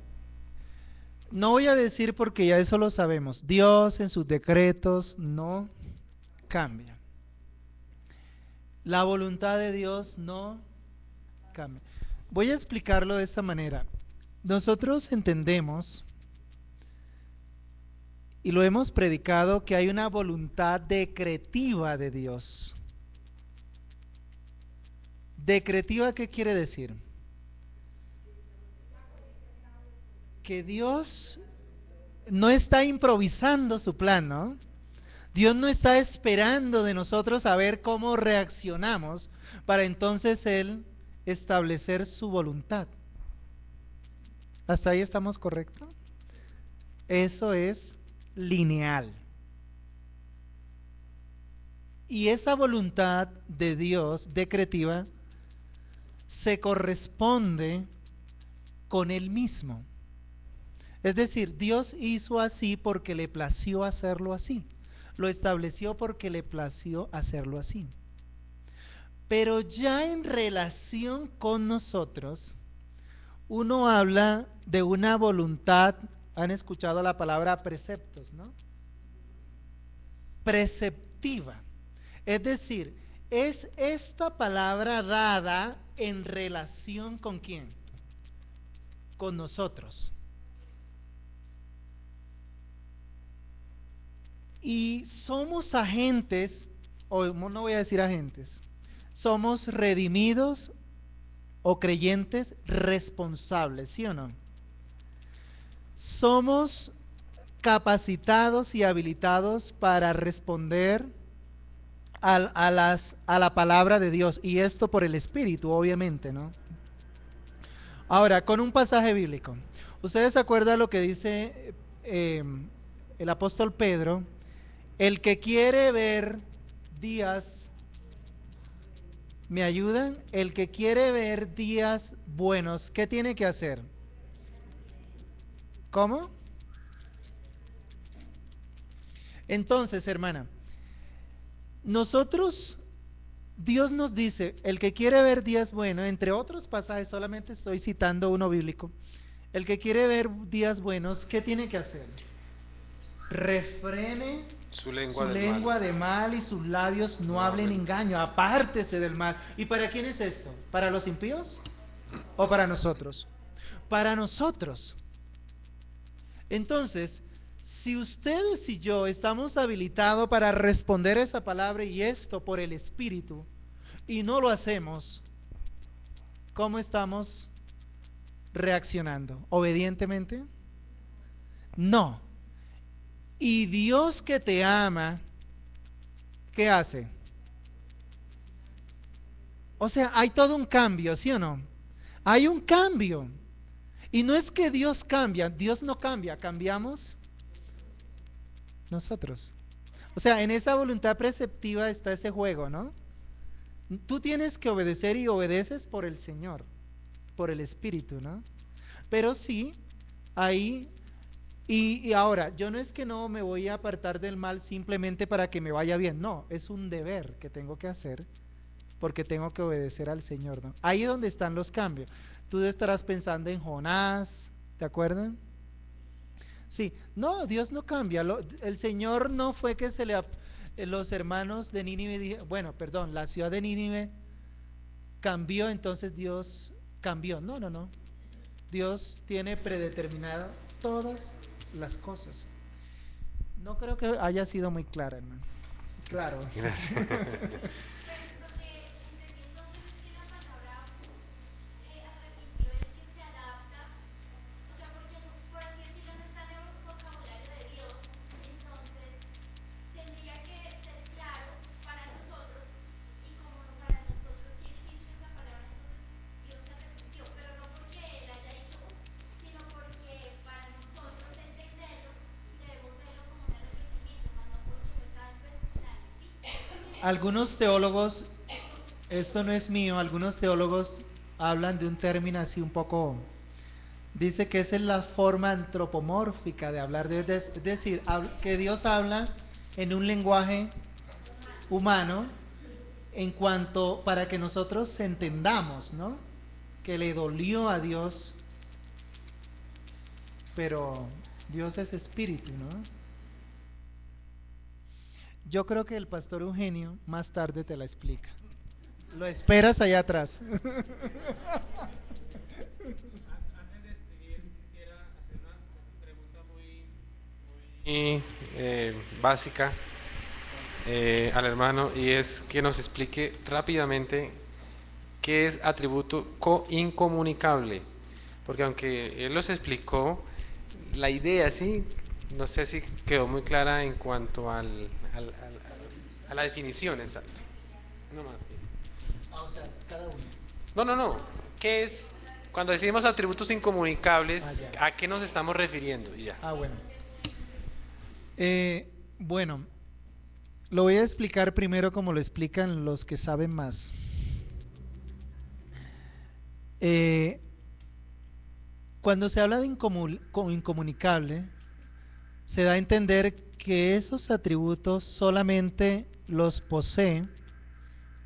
no voy a decir porque ya eso lo sabemos, Dios en sus decretos no cambia. La voluntad de Dios no cambia. Voy a explicarlo de esta manera. Nosotros entendemos, y lo hemos predicado, que hay una voluntad decretiva de Dios. ¿Decretiva qué quiere decir? Que Dios no está improvisando su plan, ¿no? Dios no está esperando de nosotros a ver cómo reaccionamos para entonces Él establecer su voluntad. ¿Hasta ahí estamos correctos? Eso es lineal. Y esa voluntad de Dios decretiva se corresponde con Él mismo. Es decir, Dios hizo así porque le plació hacerlo así. Lo estableció porque le plació hacerlo así. Pero ya en relación con nosotros, uno habla de una voluntad. Han escuchado la palabra preceptos, ¿no? Preceptiva. Es decir, es esta palabra dada en relación ¿con quién? Con nosotros. Y somos agentes, o no voy a decir agentes, somos redimidos o creyentes responsables, ¿sí o no? Somos capacitados y habilitados para responder a la palabra de Dios, y esto por el Espíritu, obviamente, ¿no? Ahora, con un pasaje bíblico. ¿Ustedes se acuerdan lo que dice el apóstol Pedro? El que quiere ver días, ¿me ayudan? El que quiere ver días buenos, ¿qué tiene que hacer? ¿Cómo? Entonces, hermana, nosotros, Dios nos dice, el que quiere ver días buenos, entre otros pasajes, solamente estoy citando uno bíblico, el que quiere ver días buenos, ¿qué tiene que hacer? Refrene su lengua de mal y sus labios no hablen engaño, apártese del mal. ¿Y para quién es esto? ¿Para los impíos o para nosotros? Para nosotros. Entonces, si ustedes y yo estamos habilitados para responder esa palabra y esto por el Espíritu, y no lo hacemos, ¿cómo estamos reaccionando? ¿Obedientemente? No. Y Dios que te ama, ¿qué hace? O sea, hay todo un cambio, ¿sí o no? Hay un cambio. Y no es que Dios cambia, Dios no cambia, cambiamos nosotros. O sea, en esa voluntad preceptiva está ese juego, ¿no? Tú tienes que obedecer y obedeces por el Señor, por el Espíritu, ¿no? Pero sí, ahí, y ahora, yo no es que no me voy a apartar del mal simplemente para que me vaya bien, no, es un deber que tengo que hacer porque tengo que obedecer al Señor, ¿no? Ahí es donde están los cambios. Tú estarás pensando en Jonás, ¿te acuerdan? Sí, no, Dios no cambia. El Señor no fue que los hermanos de Nínive, bueno, perdón, la ciudad de Nínive cambió, entonces Dios cambió. No, no, no. Dios tiene predeterminada todas las cosas. No creo que haya sido muy clara, hermano. Claro. Gracias. Algunos teólogos, esto no es mío, algunos teólogos hablan de un término así un poco, dice que esa es la forma antropomórfica de hablar de Dios, es decir, que Dios habla en un lenguaje humano en cuanto para que nosotros entendamos, ¿no? Que le dolió a Dios, pero Dios es espíritu, ¿no? Yo creo que el pastor Eugenio más tarde te la explica. Lo esperas allá atrás. Antes de seguir, quisiera hacer una pregunta muy básica al hermano, y es que nos explique rápidamente qué es atributo incomunicable, porque aunque él los explicó, la idea sí, no sé si quedó muy clara en cuanto a la definición, exacto. No más. O sea, cada uno. No. ¿Qué es? Cuando decimos atributos incomunicables, ¿a qué nos estamos refiriendo? Y ya. Bueno. Bueno, lo voy a explicar primero como lo explican los que saben más. Cuando se habla de incomunicable, se da a entender que esos atributos solamente los posee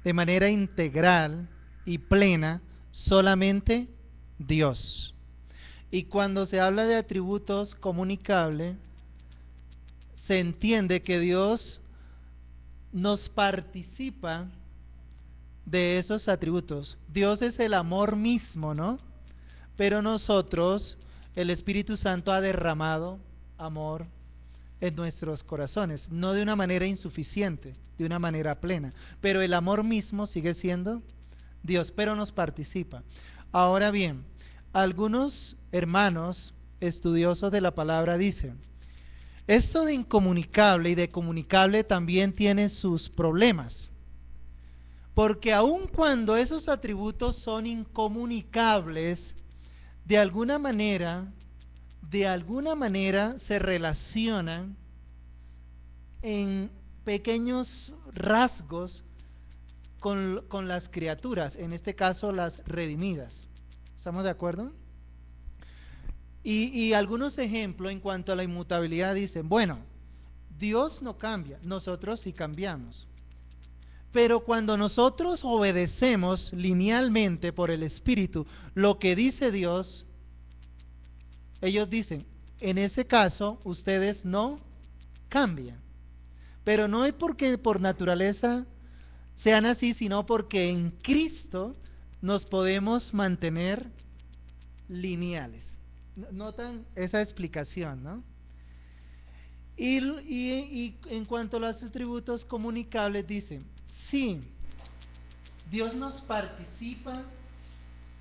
de manera integral y plena solamente Dios. Y cuando se habla de atributos comunicables, se entiende que Dios nos participa de esos atributos. Dios es el amor mismo, ¿no? Pero nosotros, el Espíritu Santo ha derramado amor en nuestros corazones, no de una manera insuficiente, de una manera plena, pero el amor mismo sigue siendo Dios, pero nos participa. Ahora bien, algunos hermanos estudiosos de la palabra dicen, esto de incomunicable y de comunicable también tiene sus problemas, porque aun cuando esos atributos son incomunicables, de alguna manera se relacionan en pequeños rasgos con las criaturas, en este caso las redimidas. ¿Estamos de acuerdo? Y algunos ejemplos en cuanto a la inmutabilidad dicen, bueno, Dios no cambia, nosotros sí cambiamos. Pero cuando nosotros obedecemos linealmente por el Espíritu lo que dice Dios, ellos dicen, en ese caso ustedes no cambian. Pero no es porque por naturaleza sean así, sino porque en Cristo nos podemos mantener lineales. ¿Notan esa explicación, no? Y en cuanto a los atributos comunicables, dicen, sí, Dios nos participa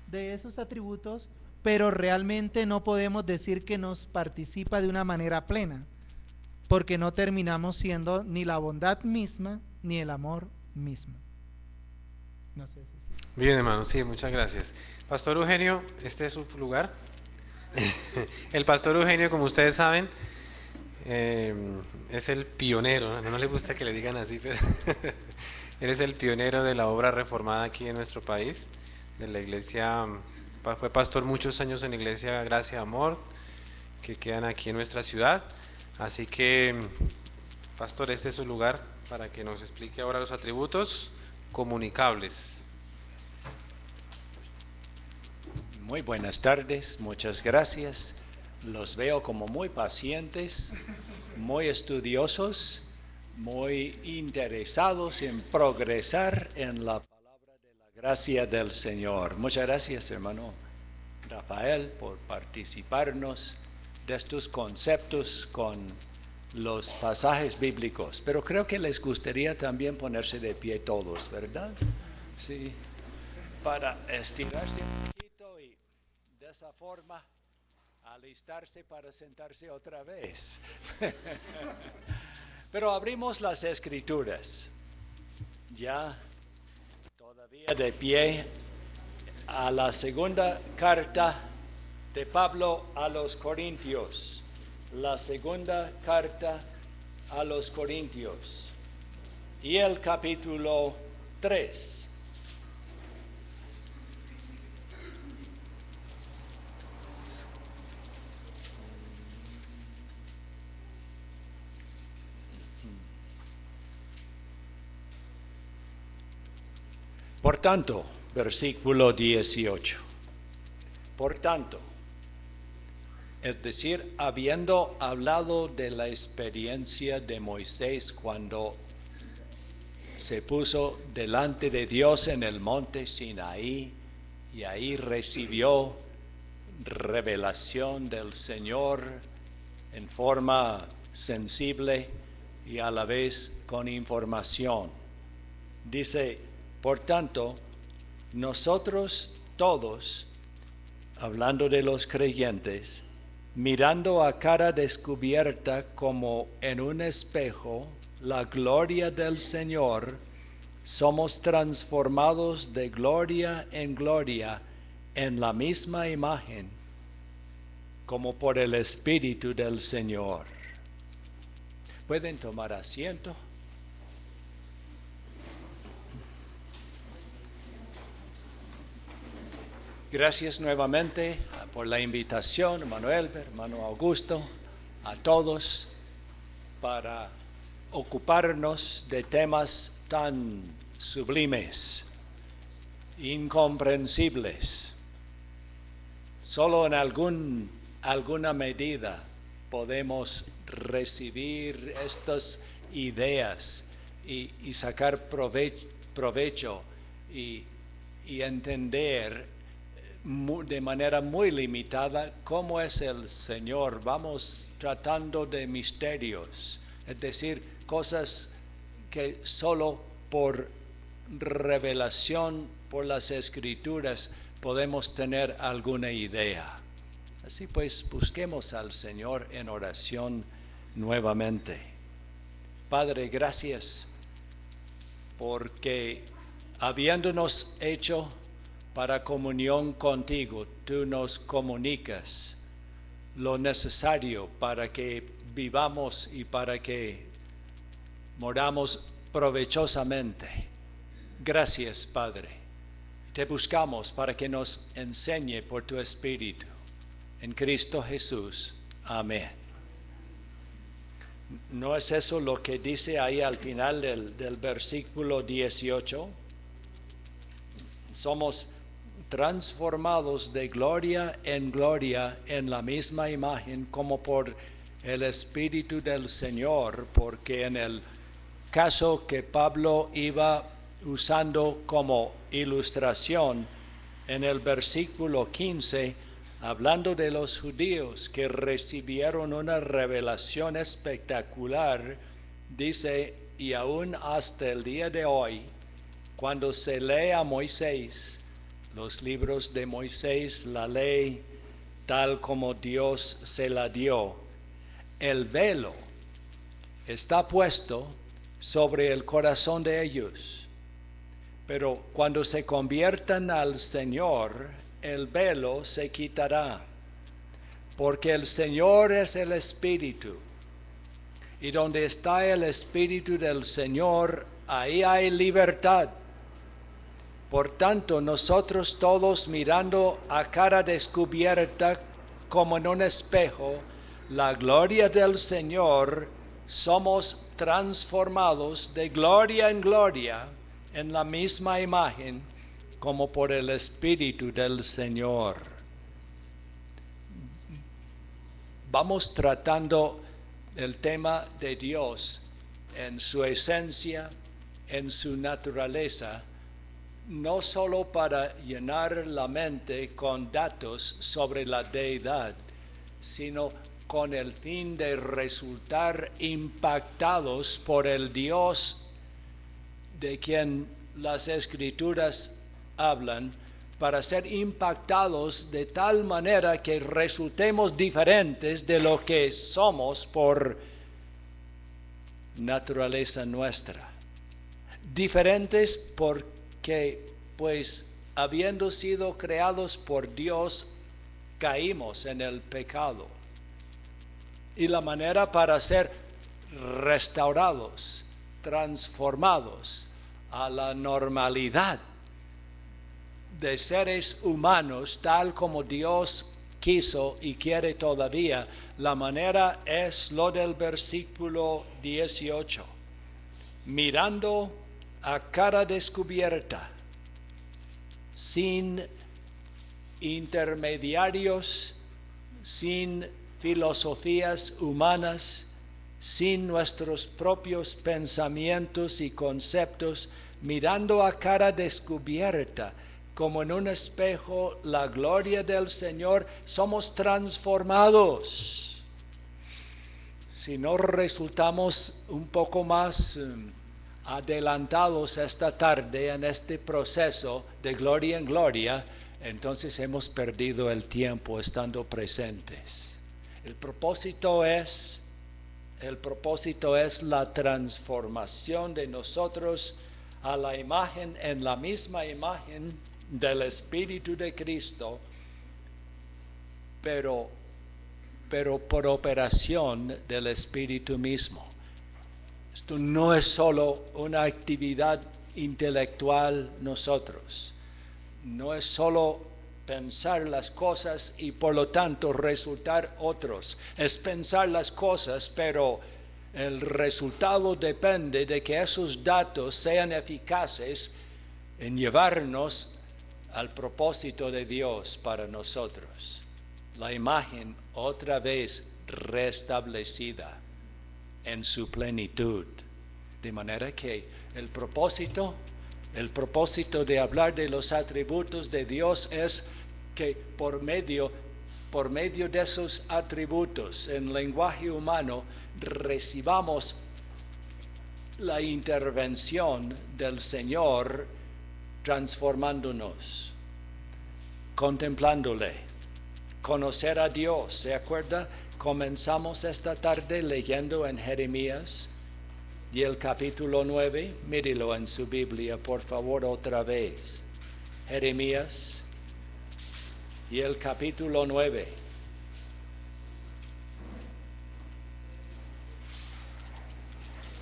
de esos atributos, pero realmente no podemos decir que nos participa de una manera plena, porque no terminamos siendo ni la bondad misma, ni el amor mismo. No sé si... Bien, hermano, sí, muchas gracias. Pastor Eugenio, este es su lugar. El pastor Eugenio, como ustedes saben, es el pionero, no le gusta que le digan así, pero él es el pionero de la obra reformada aquí en nuestro país, de la iglesia, fue pastor muchos años en la iglesia Gracia y Amor, que quedan aquí en nuestra ciudad, así que, pastor, este es su lugar para que nos explique ahora los atributos comunicables. Muy buenas tardes, muchas gracias. Los veo como muy pacientes, muy estudiosos, muy interesados en progresar en la palabra de la gracia del Señor. Muchas gracias, hermano Rafael, por participarnos de estos conceptos con los pasajes bíblicos. Pero creo que les gustaría también ponerse de pie todos, ¿verdad? Sí, para estirarse un poquito y de esa forma alistarse para sentarse otra vez. Pero abrimos las Escrituras, ya todavía de pie, a la segunda carta de Pablo a los Corintios. La segunda carta a los Corintios y el capítulo 3. Por tanto, versículo 18. Por tanto, es decir, habiendo hablado de la experiencia de Moisés cuando se puso delante de Dios en el monte Sinaí y ahí recibió revelación del Señor en forma sensible y a la vez con información. Dice, por tanto, nosotros todos, hablando de los creyentes, mirando a cara descubierta como en un espejo la gloria del Señor, somos transformados de gloria en gloria en la misma imagen, como por el Espíritu del Señor. ¿Pueden tomar asiento? Gracias nuevamente por la invitación, hermano Elber, hermano Augusto, a todos para ocuparnos de temas tan sublimes, incomprensibles. Solo en alguna medida podemos recibir estas ideas y sacar provecho y entender de manera muy limitada cómo es el Señor. Vamos tratando de misterios, es decir, cosas que solo por revelación, por las Escrituras, podemos tener alguna idea. Así pues, busquemos al Señor en oración nuevamente. Padre, gracias porque habiéndonos hecho para comunión contigo, tú nos comunicas lo necesario para que vivamos y para que moramos provechosamente. Gracias, Padre. Te buscamos para que nos enseñe por tu Espíritu. En Cristo Jesús. Amén. ¿No es eso lo que dice ahí al final del versículo 18? Somos transformados de gloria en gloria en la misma imagen como por el Espíritu del Señor, porque en el caso que Pablo iba usando como ilustración, en el versículo 15, hablando de los judíos que recibieron una revelación espectacular, dice, y aún hasta el día de hoy, cuando se lee a Moisés, los libros de Moisés, la ley, tal como Dios se la dio, el velo está puesto sobre el corazón de ellos. Pero cuando se conviertan al Señor, el velo se quitará, porque el Señor es el Espíritu. Y donde está el Espíritu del Señor, ahí hay libertad. Por tanto, nosotros todos mirando a cara descubierta como en un espejo la gloria del Señor, somos transformados de gloria en gloria en la misma imagen como por el Espíritu del Señor. vamos tratando el tema de Dios en su esencia, en su naturaleza, no solo para llenar la mente con datos sobre la deidad, sino con el fin de resultar impactados por el Dios de quien las Escrituras hablan, para ser impactados de tal manera que resultemos diferentes de lo que somos por naturaleza nuestra. Diferentes porque, pues, habiendo sido creados por Dios, caímos en el pecado. Y la manera para ser restaurados, transformados a la normalidad de seres humanos, tal como Dios quiso y quiere todavía, la manera es lo del versículo 18. Mirando a cara descubierta, sin intermediarios, sin filosofías humanas, sin nuestros propios pensamientos y conceptos, mirando a cara descubierta, como en un espejo, la gloria del Señor, somos transformados. Si no resultamos un poco más adelantados esta tarde en este proceso de gloria en gloria, entonces hemos perdido el tiempo estando presentes. El propósito es la transformación de nosotros a la imagen, en la misma imagen del Espíritu de Cristo, pero por operación del Espíritu mismo. Esto no es solo una actividad intelectual nosotros, no es solo pensar las cosas y por lo tanto resultar otros, es pensar las cosas, pero el resultado depende de que esos datos sean eficaces en llevarnos al propósito de Dios para nosotros. La imagen otra vez restablecida en su plenitud. De manera que el propósito de hablar de los atributos de Dios es que por medio de esos atributos en lenguaje humano recibamos la intervención del Señor transformándonos, contemplándole, conocer a Dios. ¿Se acuerda? Comenzamos esta tarde leyendo en Jeremías y el capítulo 9, mírelo en su Biblia, por favor, otra vez. Jeremías y el capítulo 9.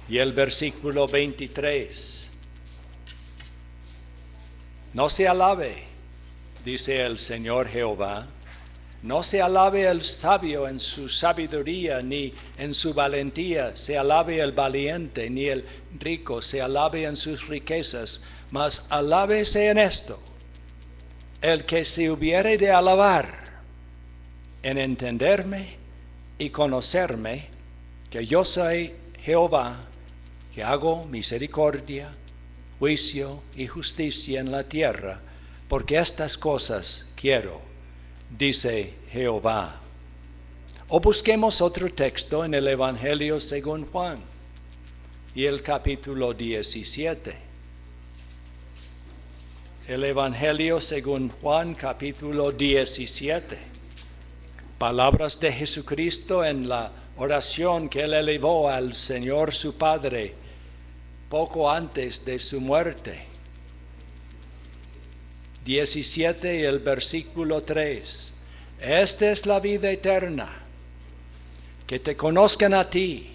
Y el versículo 23. No se alabe, dice el Señor Jehová, no se alabe el sabio en su sabiduría, ni en su valentía se alabe el valiente, ni el rico se alabe en sus riquezas, mas alábese en esto, el que se hubiere de alabar, en entenderme y conocerme, que yo soy Jehová, que hago misericordia, juicio y justicia en la tierra, porque estas cosas quiero, dice Jehová. O busquemos otro texto en el Evangelio según Juan y el capítulo 17. El Evangelio según Juan, capítulo 17. Palabras de Jesucristo en la oración que él elevó al Señor su Padre poco antes de su muerte. 17 y el versículo 3. Esta es la vida eterna, que te conozcan a ti,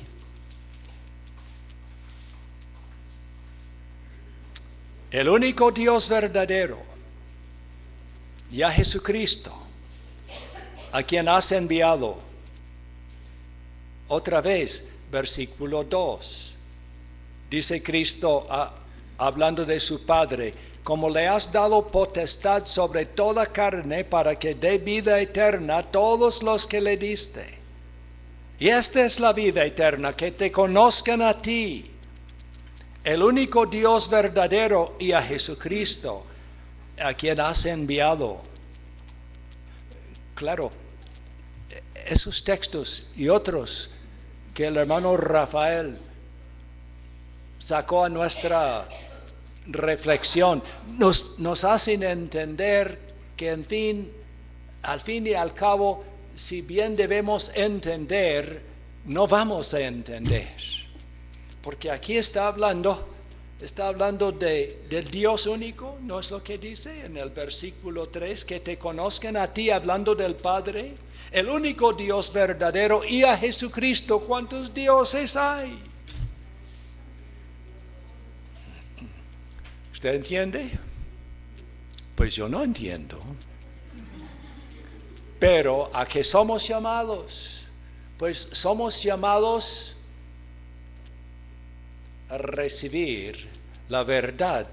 el único Dios verdadero, y a Jesucristo, a quien has enviado. Otra vez, versículo 2. Dice Cristo, hablando de su Padre, como le has dado potestad sobre toda carne para que dé vida eterna a todos los que le diste. Y esta es la vida eterna, que te conozcan a ti, el único Dios verdadero, y a Jesucristo, a quien has enviado. Claro, esos textos y otros que el hermano Rafael sacó a nuestra reflexión nos hacen entender que al fin y al cabo, si bien debemos entender, no vamos a entender. Porque aquí está hablando del Dios único, ¿no es lo que dice en el versículo 3? Que te conozcan a ti, hablando del Padre, el único Dios verdadero, y a Jesucristo. ¿Cuántos dioses hay? ¿Usted entiende? Pues yo no entiendo. Pero ¿a qué somos llamados? Pues somos llamados a recibir la verdad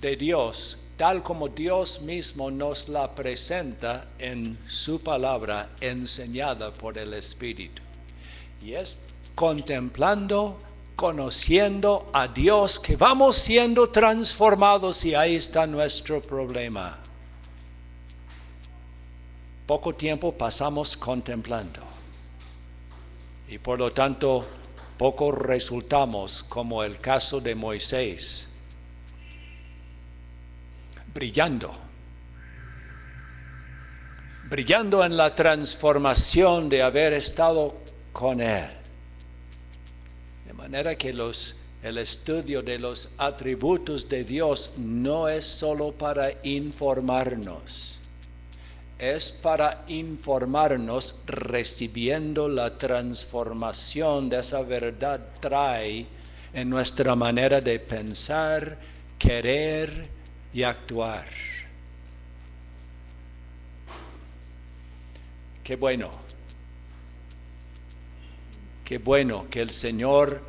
de Dios, tal como Dios mismo nos la presenta en su palabra, enseñada por el Espíritu. Y es contemplando, conociendo a Dios, que vamos siendo transformados, y ahí está nuestro problema. Poco tiempo pasamos contemplando, y por lo tanto poco resultamos, como el caso de Moisés, brillando en la transformación de haber estado con Él. De manera que el estudio de los atributos de Dios no es solo para informarnos, es para informarnos recibiendo la transformación de esa verdad trae en nuestra manera de pensar, querer y actuar. Qué bueno que el Señor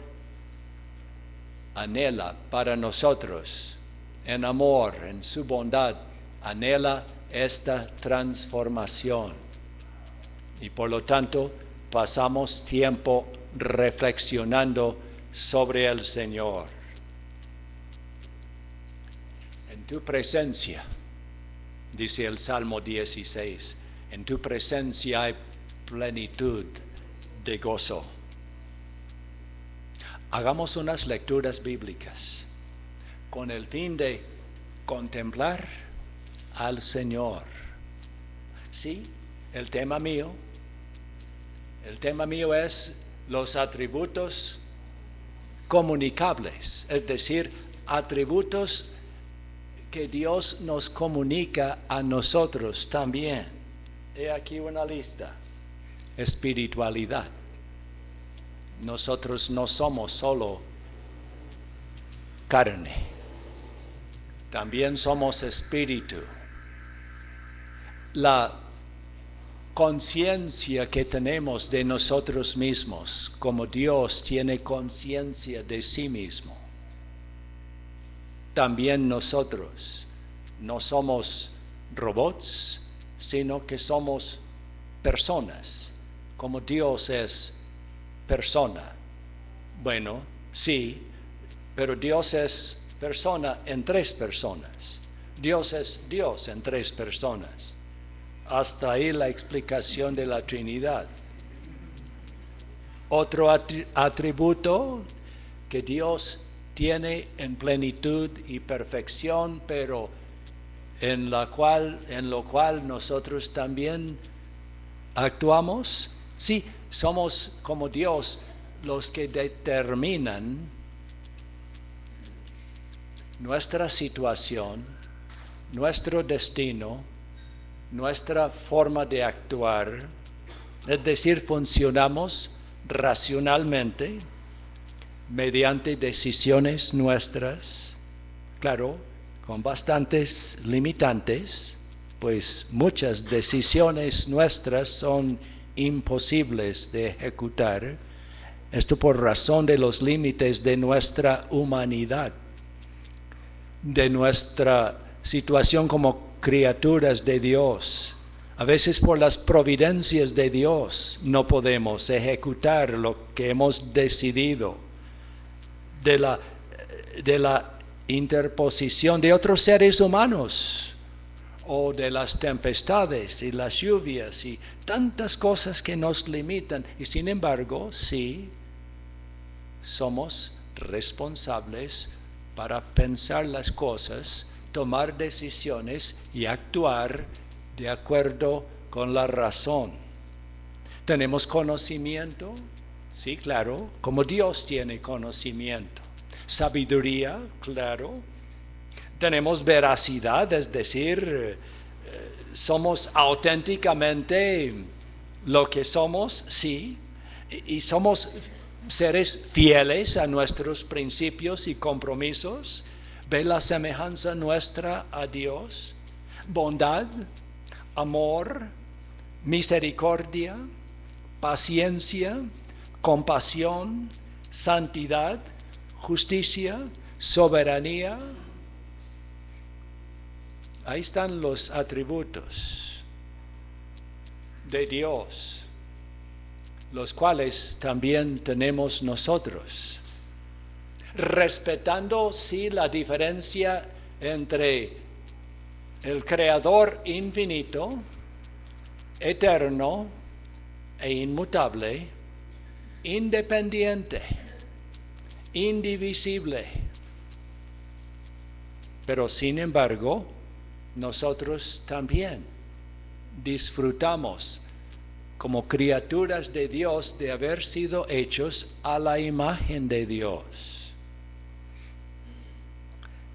anhela para nosotros, en amor, en su bondad, anhela esta transformación. Y por lo tanto, pasamos tiempo reflexionando sobre el Señor. En tu presencia, dice el Salmo 16, en tu presencia hay plenitud de gozo. Hagamos unas lecturas bíblicas con el fin de contemplar al Señor. Sí, el tema mío es los atributos comunicables, es decir, atributos que Dios nos comunica a nosotros también. He aquí una lista. Espiritualidad. Nosotros no somos solo carne, también somos espíritu. La conciencia que tenemos de nosotros mismos, como Dios tiene conciencia de sí mismo. También nosotros no somos robots, sino que somos personas, como Dios es persona. Bueno, sí, pero Dios es persona en tres personas. Dios es Dios en tres personas. Hasta ahí la explicación de la Trinidad. Otro atributo que Dios tiene en plenitud y perfección, pero en lo cual nosotros también actuamos. Sí, somos como Dios los que determinan nuestra situación, nuestro destino, nuestra forma de actuar, es decir, funcionamos racionalmente mediante decisiones nuestras, claro, con bastantes limitantes, pues muchas decisiones nuestras son imposibles de ejecutar, esto por razón de los límites de nuestra humanidad, de nuestra situación como criaturas de Dios. A veces por las providencias de Dios no podemos ejecutar lo que hemos decidido. De la interposición de otros seres humanos, o de las tempestades y las lluvias y tantas cosas que nos limitan. Y sin embargo, sí, somos responsables para pensar las cosas, tomar decisiones y actuar de acuerdo con la razón. ¿Tenemos conocimiento? Sí, claro, como Dios tiene conocimiento. Sabiduría, claro. Tenemos veracidad, es decir, somos auténticamente lo que somos, sí, y somos seres fieles a nuestros principios y compromisos. ¿Ve la semejanza nuestra a Dios? Bondad, amor, misericordia, paciencia, compasión, santidad, justicia, soberanía. Ahí están los atributos de Dios, los cuales también tenemos nosotros, respetando sí la diferencia entre el Creador infinito, eterno e inmutable, independiente, indivisible, pero sin embargo, nosotros también disfrutamos como criaturas de Dios de haber sido hechos a la imagen de Dios.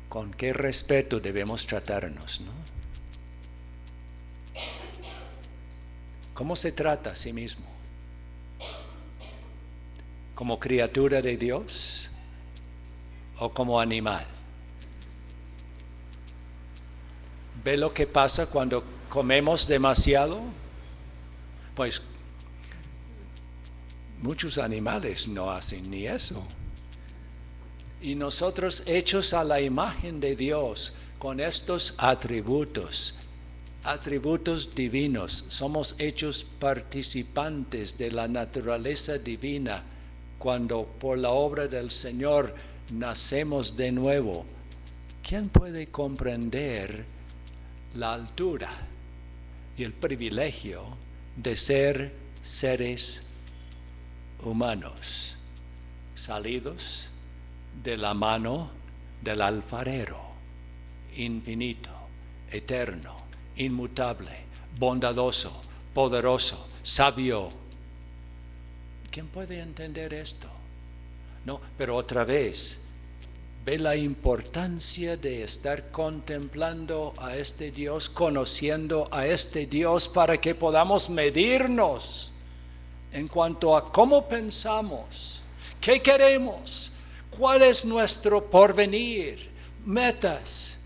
Con qué respeto debemos tratarnos, ¿no? ¿Cómo se trata a sí mismo? ¿Como criatura de Dios o como animal? ¿Ve lo que pasa cuando comemos demasiado? Pues muchos animales no hacen ni eso. Y nosotros, hechos a la imagen de Dios, con estos atributos divinos, somos hechos participantes de la naturaleza divina cuando por la obra del Señor nacemos de nuevo. ¿Quién puede comprender la altura y el privilegio de ser seres humanos, salidos de la mano del alfarero, infinito, eterno, inmutable, bondadoso, poderoso, sabio? ¿Quién puede entender esto? No, pero otra vez, ve la importancia de estar contemplando a este Dios, conociendo a este Dios, para que podamos medirnos en cuanto a cómo pensamos, qué queremos, cuál es nuestro porvenir, metas.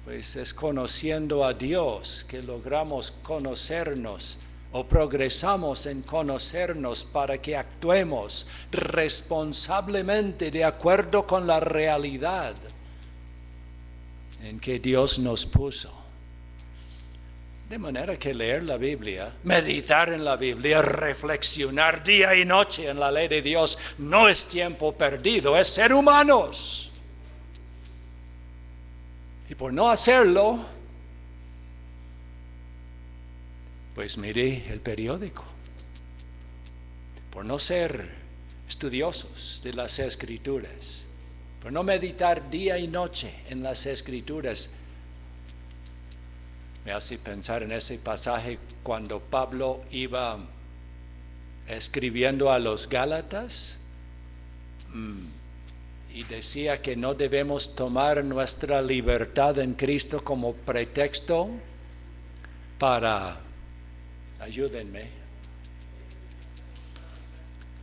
Pues es conociendo a Dios que logramos conocernos o progresamos en conocernos para que actuemos responsablemente de acuerdo con la realidad en que Dios nos puso. De manera que leer la Biblia, meditar en la Biblia, reflexionar día y noche en la ley de Dios no es tiempo perdido, es ser humanos. Y por no hacerlo, pues mire el periódico. Por no ser estudiosos de las Escrituras, por no meditar día y noche en las Escrituras, me hace pensar en ese pasaje cuando Pablo iba escribiendo a los Gálatas y decía que no debemos tomar nuestra libertad en Cristo como pretexto para, ayúdenme,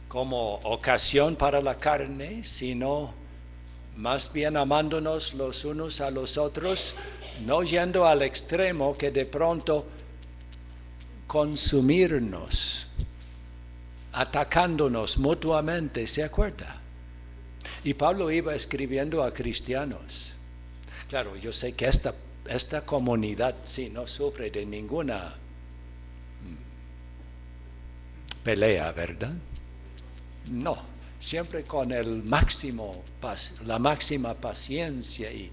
como ocasión para la carne, sino más bien amándonos los unos a los otros, no yendo al extremo que de pronto consumirnos, atacándonos mutuamente, ¿se acuerda? Y Pablo iba escribiendo a cristianos. Claro, yo sé que esta esta comunidad sí no sufre de ninguna pelea, ¿verdad? No, siempre con la máxima paciencia y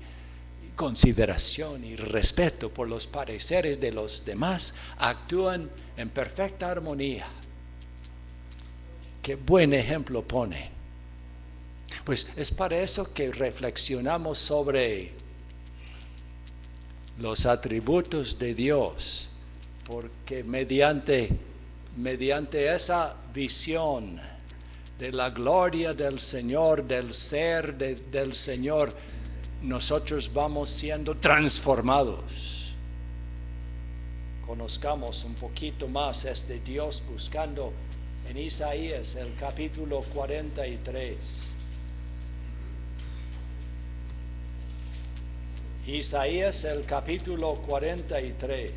consideración y respeto por los pareceres de los demás, actúan en perfecta armonía. Qué buen ejemplo pone. Pues es para eso que reflexionamos sobre los atributos de Dios, porque mediante esa visión de la gloria del Señor, del ser del Señor, nosotros vamos siendo transformados. Conozcamos un poquito más este Dios buscando en Isaías el capítulo 43. Isaías el capítulo 43.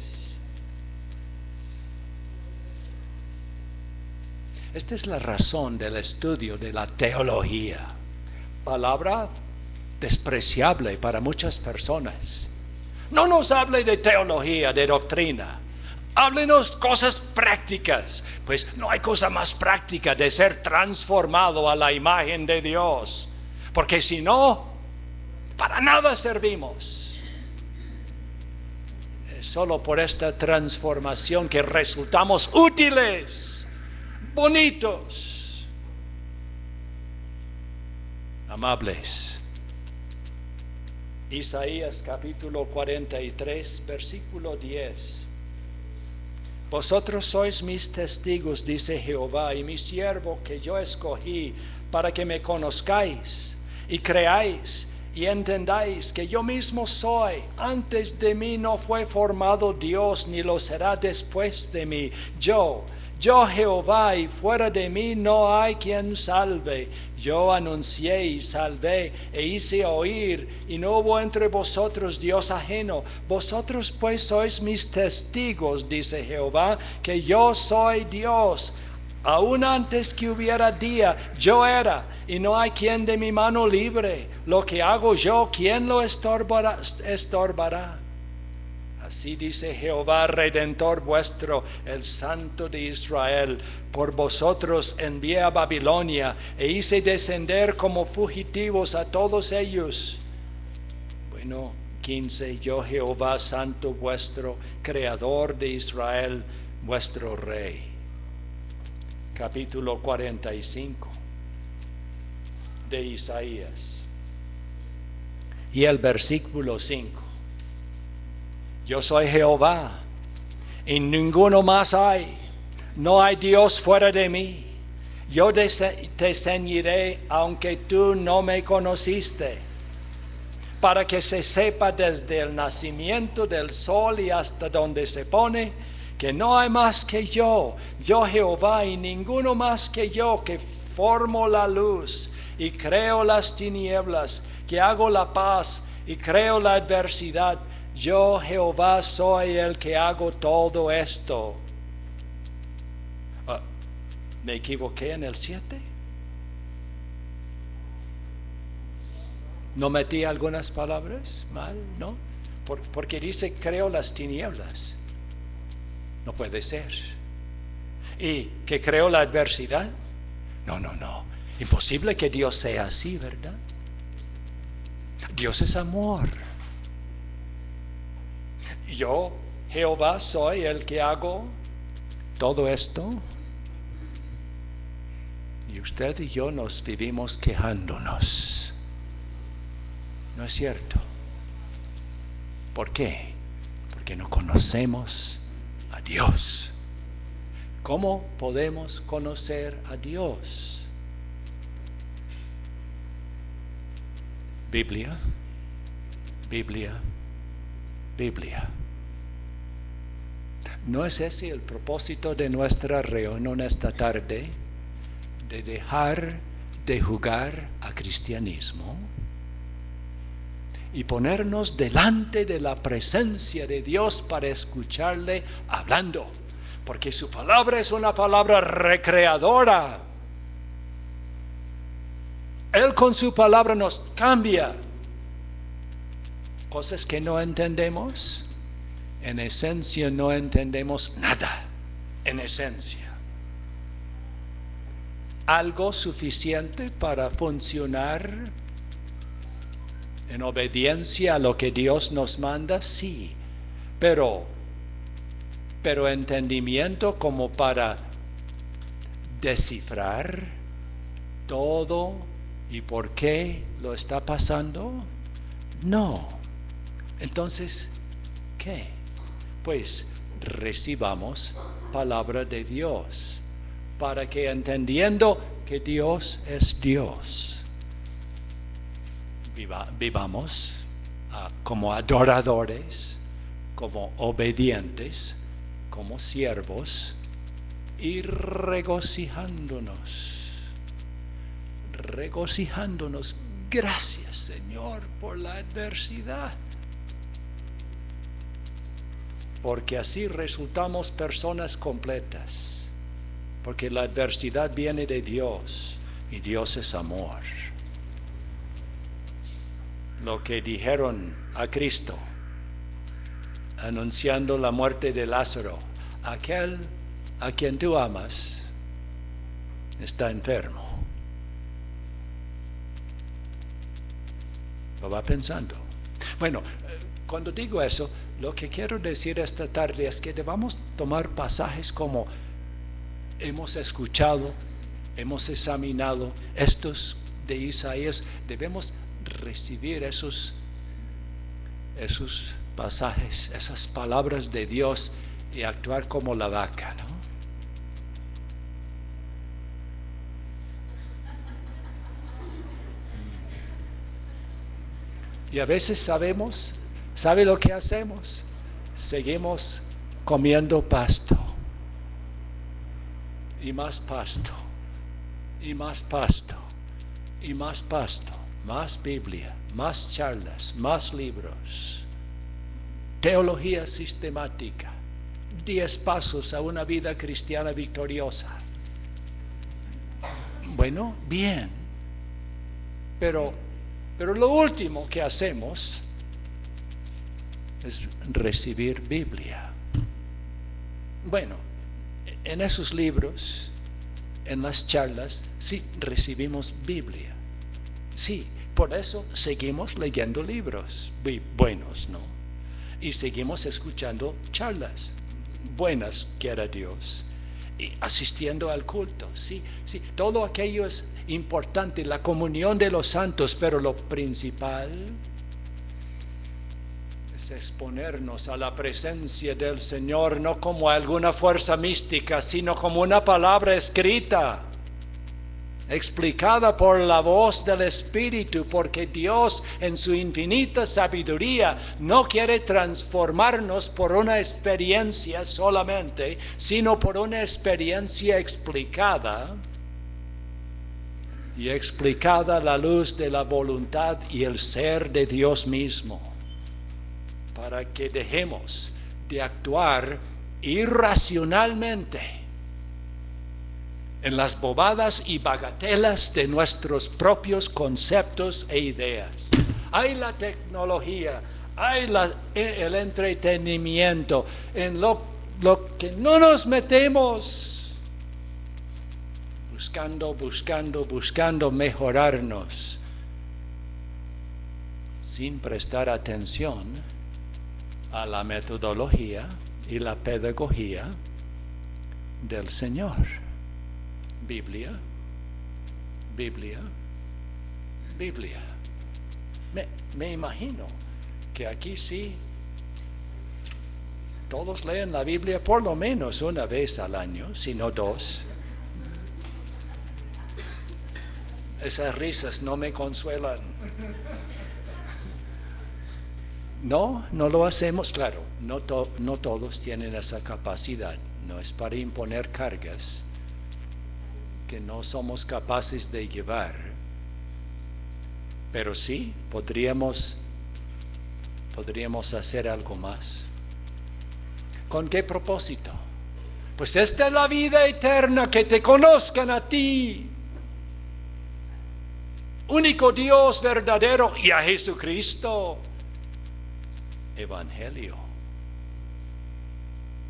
Esta es la razón del estudio de la teología. Palabra despreciable para muchas personas. No nos hable de teología, de doctrina. Háblenos cosas prácticas. Pues no hay cosa más práctica de ser transformado a la imagen de Dios. Porque si no, para nada servimos. Es solo por esta transformación que resultamos útiles, bonitos, amables. Isaías capítulo 43, versículo 10. Vosotros sois mis testigos, dice Jehová, y mi siervo que yo escogí, para que me conozcáis y creáis y entendáis que yo mismo soy. Antes de mí no fue formado Dios, ni lo será después de mí. Yo Jehová, y fuera de mí no hay quien salve. Yo anuncié y salvé e hice oír, y no hubo entre vosotros Dios ajeno. Vosotros pues sois mis testigos, dice Jehová, que yo soy Dios. Aún antes que hubiera día, yo era, y no hay quien de mi mano libre. Lo que hago yo, ¿quién lo estorbará? Así dice Jehová, Redentor vuestro, el Santo de Israel. Por vosotros envié a Babilonia, e hice descender como fugitivos a todos ellos. Bueno, 15, yo Jehová, Santo vuestro, Creador de Israel, vuestro Rey. Capítulo 45 de Isaías. Y el versículo 5. Yo soy Jehová, y ninguno más hay. No hay Dios fuera de mí. Yo te ceñiré, aunque tú no me conociste, para que se sepa desde el nacimiento del sol y hasta donde se pone, que no hay más que yo Jehová, y ninguno más que yo, que formo la luz y creo las tinieblas, que hago la paz y creo la adversidad. Yo Jehová soy el que hago todo esto. ¿Me equivoqué en el 7? ¿No metí algunas palabras mal? ¿No? Porque dice creo las tinieblas. No puede ser. ¿Y que creo la adversidad? No. Imposible que Dios sea así, ¿verdad? Dios es amor. Yo, Jehová, soy el que hago todo esto. Y usted y yo nos vivimos quejándonos. ¿No es cierto? ¿Por qué? Porque no conocemos a Dios. ¿Cómo podemos conocer a Dios? Biblia. ¿No es ese el propósito de nuestra reunión esta tarde? De dejar de jugar a cristianismo y ponernos delante de la presencia de Dios para escucharle hablando, porque su palabra es una palabra recreadora. Él con su palabra nos cambia. cosas que no entendemos, en esencia no entendemos nada, en esencia. Algo suficiente para funcionar en obediencia a lo que Dios nos manda, sí, pero entendimiento como para descifrar todo y por qué lo está pasando, no. Entonces, ¿qué? Pues recibamos palabra de Dios, para que entendiendo que Dios es Dios, vivamos como adoradores, como obedientes, como siervos y regocijándonos. Gracias, Señor, por la adversidad, porque así resultamos personas completas, porque la adversidad viene de Dios y Dios es amor. Lo que dijeron a Cristo anunciando la muerte de Lázaro: aquel a quien tú amas está enfermo. Lo va pensando. Bueno, cuando digo eso, lo que quiero decir esta tarde es que debamos tomar pasajes como hemos escuchado, hemos examinado estos de Isaías. Debemos recibir esos pasajes, esas palabras de Dios y actuar como la vaca, ¿no? Y a veces ¿sabe lo que hacemos? Seguimos comiendo pasto. Y más pasto. Y más pasto. Y más pasto. Más Biblia. Más charlas. Más libros. Teología sistemática. 10 pasos a una vida cristiana victoriosa. Bueno, bien. Pero lo último que hacemos es recibir Biblia. Bueno, en esos libros, en las charlas, sí recibimos Biblia. Sí, por eso seguimos leyendo libros buenos, ¿no? Y seguimos escuchando charlas buenas, quiera Dios. Y asistiendo al culto, sí, todo aquello es importante, la comunión de los santos, pero lo principal es exponernos a la presencia del Señor, no como alguna fuerza mística, sino como una palabra escrita, explicada por la voz del Espíritu, porque Dios en su infinita sabiduría no quiere transformarnos por una experiencia solamente, sino por una experiencia explicada, y explicada a la luz de la voluntad y el ser de Dios mismo, para que dejemos de actuar irracionalmente en las bobadas y bagatelas de nuestros propios conceptos e ideas. Hay la tecnología, hay el entretenimiento, en lo que no nos metemos, buscando mejorarnos, sin prestar atención a la metodología y la pedagogía del Señor. Biblia. Me imagino que aquí sí todos leen la Biblia por lo menos una vez al año, si no 2. Esas risas no me consuelan. No lo hacemos. Claro, no todos tienen esa capacidad. No es para imponer cargas que no somos capaces de llevar, pero sí podríamos hacer algo más. ¿Con qué propósito? Pues esta es la vida eterna, que te conozcan a ti, único Dios verdadero, y a Jesucristo, evangelio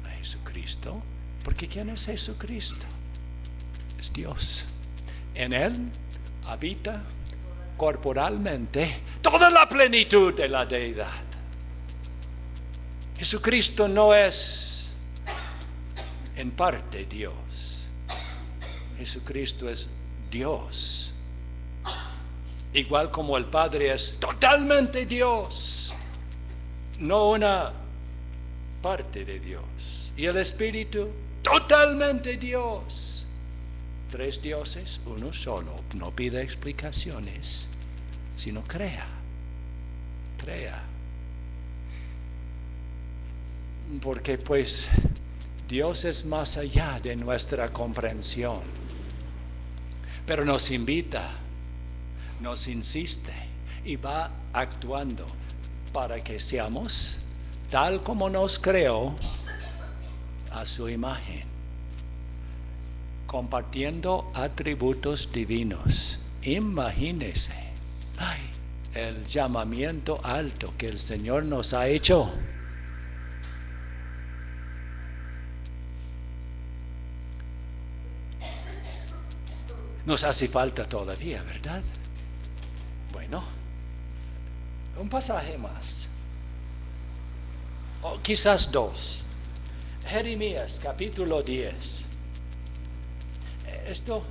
a Jesucristo. Porque ¿quién es Jesucristo? Es Dios. En Él habita corporalmente toda la plenitud de la deidad. Jesucristo no es en parte Dios. Jesucristo es Dios. Igual como el Padre es totalmente Dios, no una parte de Dios. Y el Espíritu, totalmente Dios. Tres dioses, uno solo. No pida explicaciones, sino crea. Crea. Porque pues Dios es más allá de nuestra comprensión. Pero nos invita, nos insiste y va actuando para que seamos tal como nos creó a su imagen, compartiendo atributos divinos. Imagínese el llamamiento alto que el Señor nos ha hecho. Nos hace falta todavía, ¿verdad? Bueno, un pasaje más, o quizás dos. Jeremías capítulo 10. Esto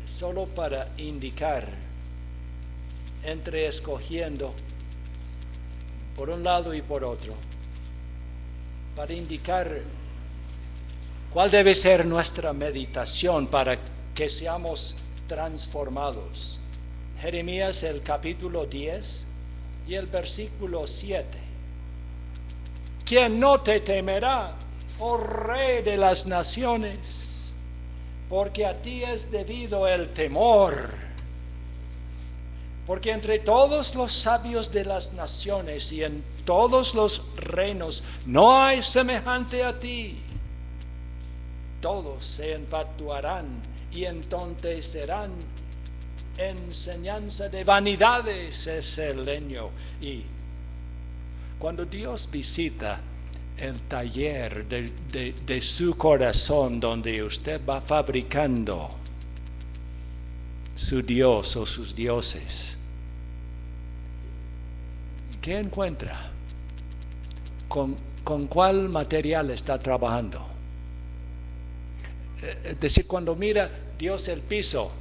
solo para indicar, entre escogiendo por un lado y por otro, para indicar cuál debe ser nuestra meditación para que seamos transformados. Jeremías el capítulo 10 y el versículo 7. ¿Quién no te temerá, oh Rey de las naciones? Porque a ti es debido el temor. Porque entre todos los sabios de las naciones y en todos los reinos no hay semejante a ti. Todos se enfatuarán y entonces serán enseñanza de vanidades, es el leño. Y cuando Dios visita el taller de su corazón, donde usted va fabricando su Dios o sus dioses, ¿qué encuentra? ¿Con cuál material está trabajando? Es decir, cuando mira Dios el piso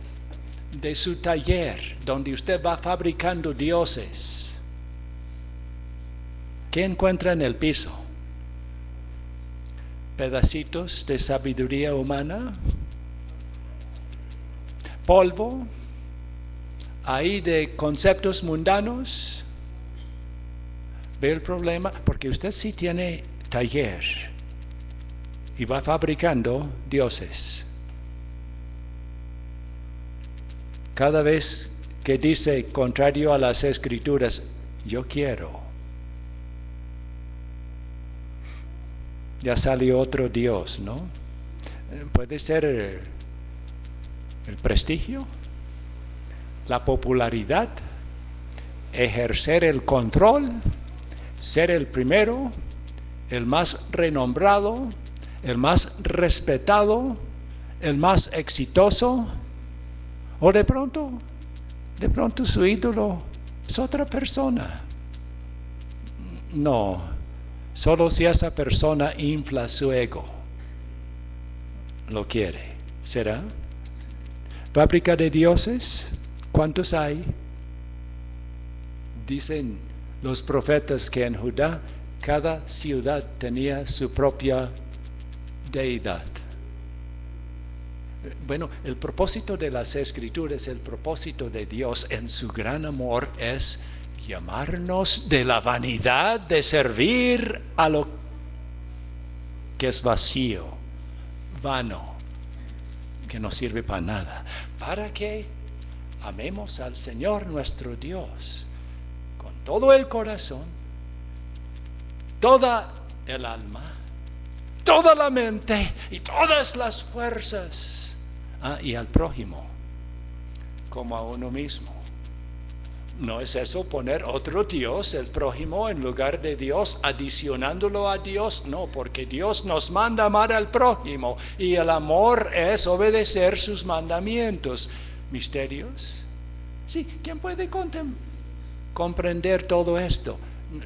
de su taller, donde usted va fabricando dioses, ¿qué encuentra en el piso? ¿Pedacitos de sabiduría humana? ¿Polvo? ¿Ahí de conceptos mundanos? ¿Ve el problema? Porque usted sí tiene taller y va fabricando dioses. Cada vez que dice contrario a las Escrituras, yo quiero, ya salió otro Dios, ¿no? Puede ser el prestigio, la popularidad, ejercer el control, ser el primero, el más renombrado, el más respetado, el más exitoso. O de pronto su ídolo es otra persona. No, solo si esa persona infla su ego, lo quiere. ¿Será? ¿Fábrica de dioses? ¿Cuántos hay? Dicen los profetas que en Judá cada ciudad tenía su propia deidad. Bueno, el propósito de las Escrituras, el propósito de Dios en su gran amor es llamarnos de la vanidad de servir a lo que es vacío, vano, que no sirve para nada, para que amemos al Señor nuestro Dios con todo el corazón, toda el alma, toda la mente y todas las fuerzas. Y al prójimo como a uno mismo. No es eso poner otro Dios, el prójimo, en lugar de Dios, adicionándolo a Dios. No, porque Dios nos manda amar al prójimo y el amor es obedecer sus mandamientos. ¿Misterios? Sí, ¿quién puede comprender todo esto?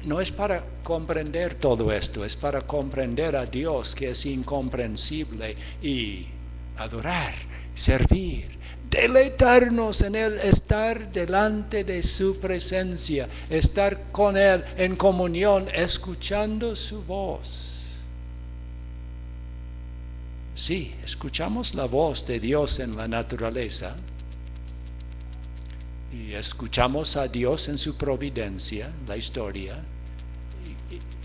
No es para comprender todo esto, es para comprender a Dios, que es incomprensible, y adorar, servir, deleitarnos en Él, estar delante de su presencia, estar con Él en comunión, escuchando su voz. Sí, escuchamos la voz de Dios en la naturaleza y escuchamos a Dios en su providencia, la historia,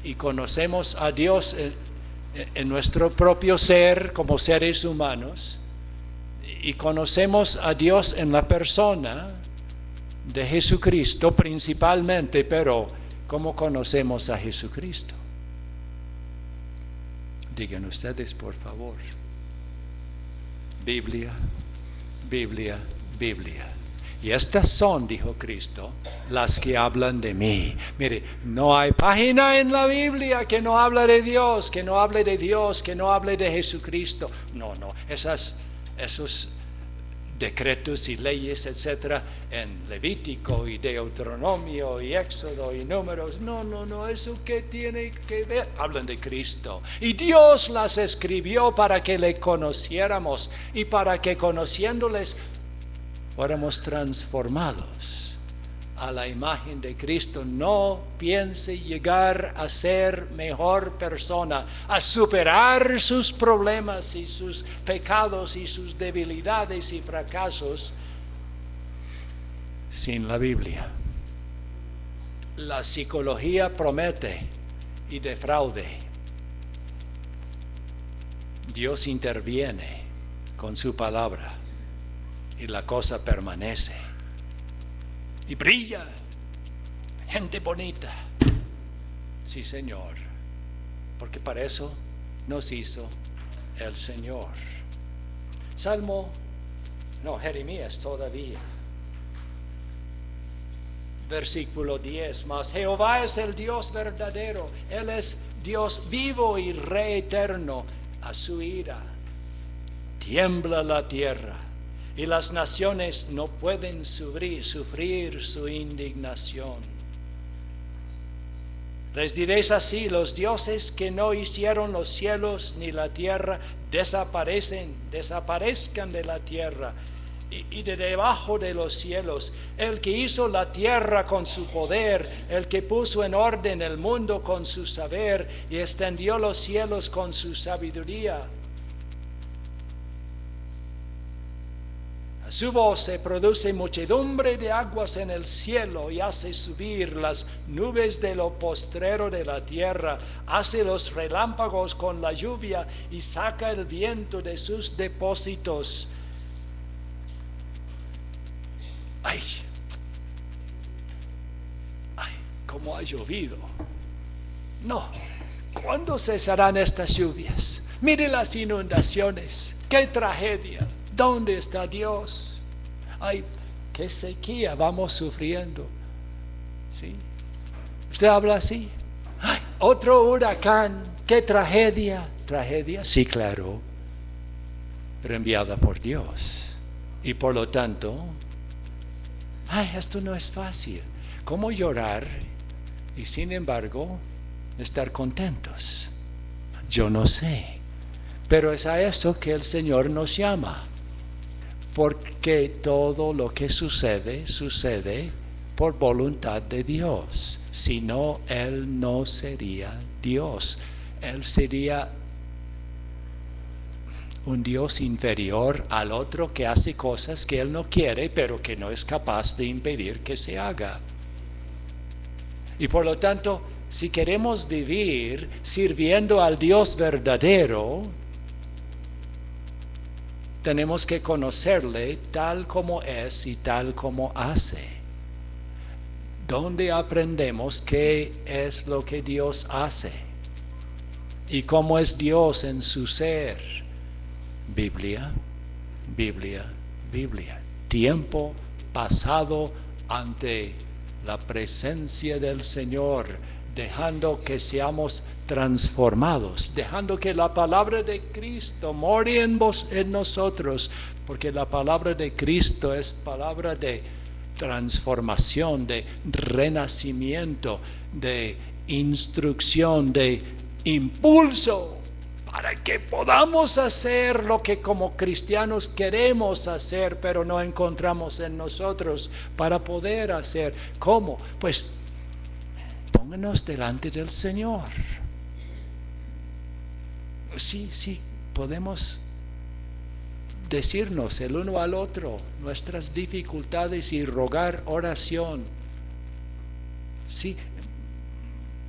y conocemos a Dios en nuestro propio ser como seres humanos. Y conocemos a Dios en la persona de Jesucristo principalmente, pero ¿cómo conocemos a Jesucristo? Digan ustedes, por favor. Biblia, Biblia, Biblia. Y estas son, dijo Cristo, las que hablan de mí. Mire, no hay página en la Biblia que no habla de Dios, que no hable de Dios, que no hable de Jesucristo. No, esos decretos y leyes, etcétera, en Levítico y Deuteronomio y Éxodo y Números, no, eso que tiene que ver, hablan de Cristo. Y Dios las escribió para que le conociéramos y para que conociéndoles fuéramos transformados a la imagen de Cristo. No piense llegar a ser mejor persona, a superar sus problemas y sus pecados y sus debilidades y fracasos sin la Biblia. La psicología promete y defraude. Dios interviene con su palabra y la cosa permanece. Y brilla, gente bonita. Sí, Señor, porque para eso nos hizo el Señor. Jeremías todavía. Versículo 10, mas Jehová es el Dios verdadero, Él es Dios vivo y Rey eterno. A su ira tiembla la tierra, y las naciones no pueden sufrir su indignación. Les diréis así: los dioses que no hicieron los cielos ni la tierra desaparezcan de la tierra y de debajo de los cielos. El que hizo la tierra con su poder, el que puso en orden el mundo con su saber y extendió los cielos con su sabiduría. A su voz se produce muchedumbre de aguas en el cielo y hace subir las nubes de lo postrero de la tierra, hace los relámpagos con la lluvia y saca el viento de sus depósitos. Ay, cómo ha llovido. No, ¿cuándo cesarán estas lluvias? Mire las inundaciones, qué tragedia. ¿Dónde está Dios? Ay, qué sequía vamos sufriendo. ¿Sí? Usted habla así. Ay, otro huracán, qué tragedia. ¿Tragedia? Sí, claro, pero enviada por Dios. Y por lo tanto, esto no es fácil. ¿Cómo llorar y sin embargo estar contentos? Yo no sé, pero es a eso que el Señor nos llama. Porque todo lo que sucede por voluntad de Dios. Si no, Él no sería Dios. Él sería un Dios inferior al otro que hace cosas que Él no quiere, pero que no es capaz de impedir que se haga. Y por lo tanto, si queremos vivir sirviendo al Dios verdadero, tenemos que conocerle tal como es y tal como hace. ¿Dónde aprendemos qué es lo que Dios hace? ¿Y cómo es Dios en su ser? Biblia, Biblia, Biblia. Tiempo pasado, la presencia del Señor, dejando que seamos transformados, dejando que la palabra de Cristo more en nosotros, porque la palabra de Cristo es palabra de transformación, de renacimiento, de instrucción, de impulso, para que podamos hacer lo que como cristianos queremos hacer, pero no encontramos en nosotros para poder hacer. ¿Cómo? Pues pónganos delante del Señor. Sí, podemos decirnos el uno al otro nuestras dificultades y rogar oración. Sí,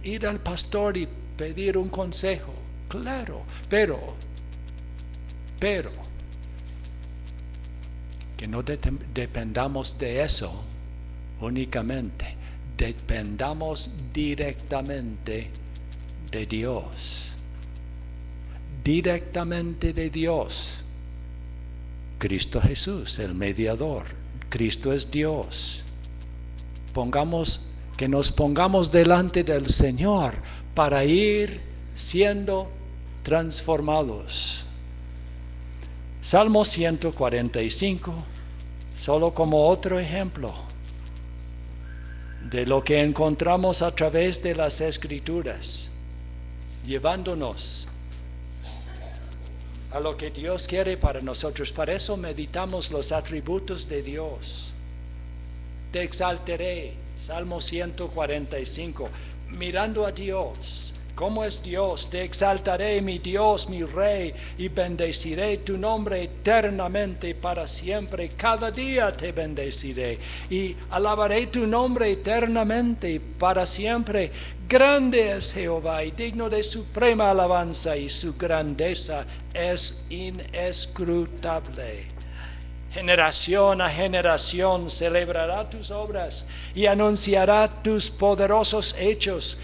ir al pastor y pedir un consejo, claro, pero que no dependamos de eso únicamente, dependamos directamente de Dios. Directamente de Dios. Cristo Jesús, el mediador. Cristo es Dios. Que nos pongamos delante del Señor para ir siendo transformados. Salmo 145, solo como otro ejemplo de lo que encontramos a través de las Escrituras, llevándonos a lo que Dios quiere para nosotros. Para eso meditamos los atributos de Dios. Te exaltaré, Salmo 145, mirando a Dios. ¿Cómo es Dios? Te exaltaré, mi Dios, mi Rey, y bendeciré tu nombre eternamente para siempre. Cada día te bendeciré y alabaré tu nombre eternamente para siempre. Grande es Jehová y digno de suprema alabanza, y su grandeza es inescrutable. Generación a generación celebrará tus obras y anunciará tus poderosos hechos.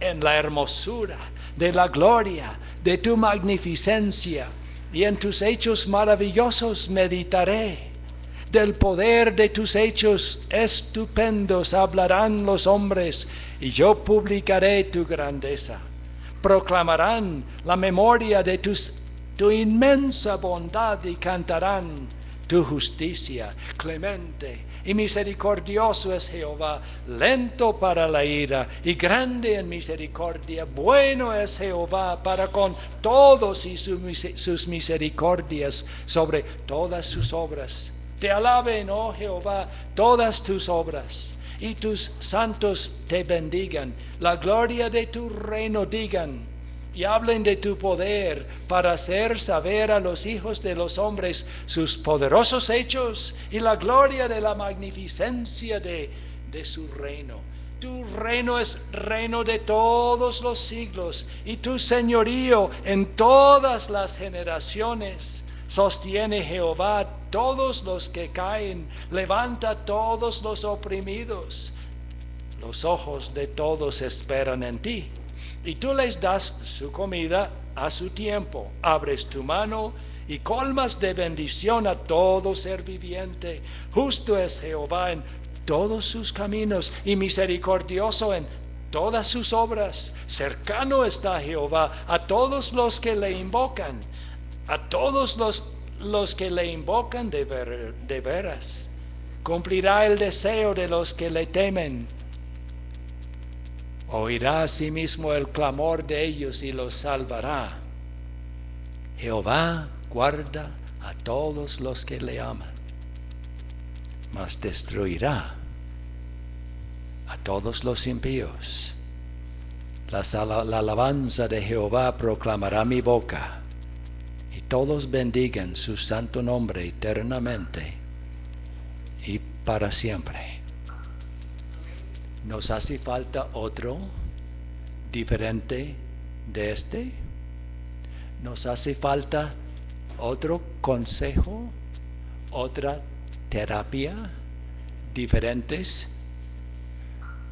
En la hermosura de la gloria de tu magnificencia y en tus hechos maravillosos meditaré. Del poder de tus hechos estupendos hablarán los hombres, y yo publicaré tu grandeza. Proclamarán la memoria de tu inmensa bondad y cantarán tu justicia. Clemente y misericordioso es Jehová, lento para la ira y grande en misericordia. Bueno es Jehová para con todos, y sus misericordias sobre todas sus obras. Te alaben, oh Jehová, todas tus obras, y tus santos te bendigan. La gloria de tu reino digan, y hablen de tu poder para hacer saber a los hijos de los hombres sus poderosos hechos y la gloria de la magnificencia de su reino. Tu reino es reino de todos los siglos, y tu señorío en todas las generaciones. Sostiene Jehová a todos los que caen, levanta a todos los oprimidos. Los ojos de todos esperan en ti, y tú les das su comida a su tiempo. Abres tu mano y colmas de bendición a todo ser viviente. Justo es Jehová en todos sus caminos y misericordioso en todas sus obras. Cercano está Jehová a todos los que le invocan, a todos los que le invocan de veras. Cumplirá el deseo de los que le temen. Oirá asimismo el clamor de ellos y los salvará. Jehová guarda a todos los que le aman, mas destruirá a todos los impíos. La alabanza de Jehová proclamará mi boca, y todos bendigan su santo nombre eternamente y para siempre. ¿Nos hace falta otro diferente de este? ¿Nos hace falta otro consejo, otra terapia diferentes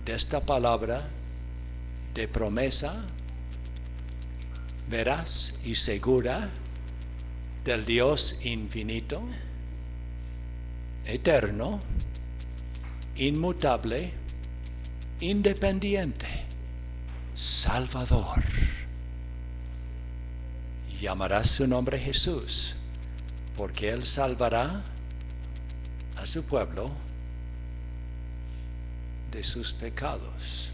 de esta palabra de promesa veraz y segura del Dios infinito, eterno, inmutable, independiente, Salvador. Llamará su nombre Jesús, porque Él salvará a su pueblo de sus pecados.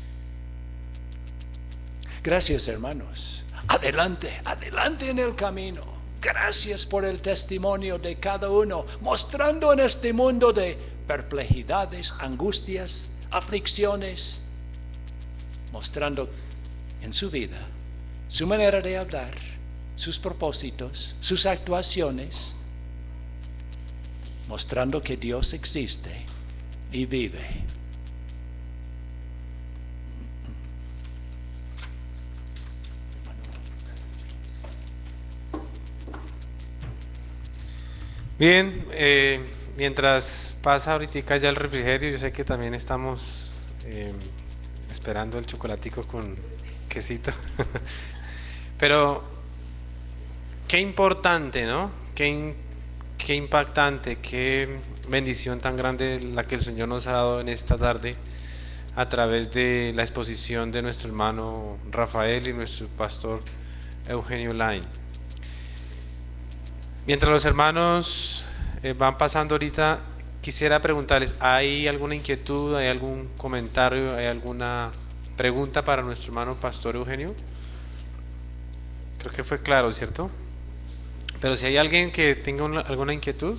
Gracias, hermanos. Adelante, adelante en el camino. Gracias por el testimonio de cada uno, mostrando en este mundo de perplejidades, angustias, aflicciones, mostrando en su vida su manera de hablar, sus propósitos, sus actuaciones, mostrando que Dios existe y vive. Bien, mientras pasa ahorita ya el refrigerio, yo sé que también estamos esperando el chocolatico con quesito. Pero qué importante, ¿no? Qué impactante, qué bendición tan grande la que el Señor nos ha dado en esta tarde a través de la exposición de nuestro hermano Rafael y nuestro pastor Eugenio Lain. Mientras los hermanos van pasando ahorita, quisiera preguntarles, ¿hay alguna inquietud, hay algún comentario, hay alguna pregunta para nuestro hermano pastor Eugenio? Creo que fue claro, ¿cierto? Pero si hay alguien que tenga alguna inquietud.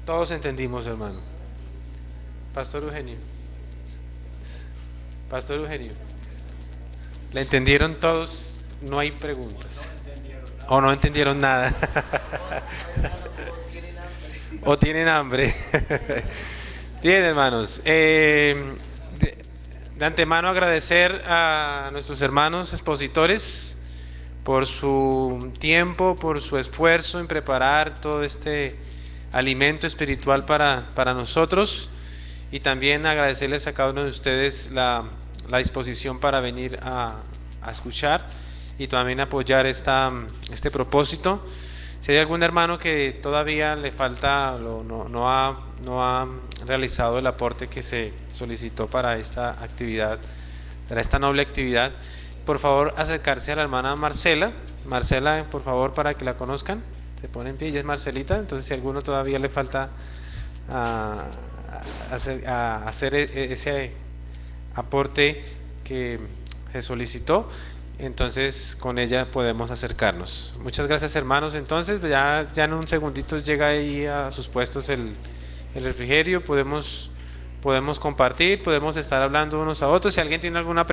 Todos entendimos, hermano. Pastor Eugenio. Pastor Eugenio. ¿Le entendieron todos? No hay preguntas. ¿O no entendieron nada? ¿O tienen hambre? Bien, hermanos. De antemano agradecer a nuestros hermanos expositores por su tiempo, por su esfuerzo en preparar todo este alimento espiritual para nosotros, y también agradecerles a cada uno de ustedes la disposición para venir a escuchar y también apoyar este propósito. Si hay algún hermano que todavía le falta, no ha realizado el aporte que se solicitó para esta actividad, para esta noble actividad, por favor acercarse a la hermana Marcela. Marcela, por favor, para que la conozcan. Se pone en pie, ella es Marcelita. Entonces, si a alguno todavía le falta hacer ese aporte que se solicitó, entonces con ella podemos acercarnos. Muchas gracias, hermanos. Entonces ya en un segundito llega ahí a sus puestos el refrigerio, podemos compartir, podemos estar hablando unos a otros. Si alguien tiene alguna pregunta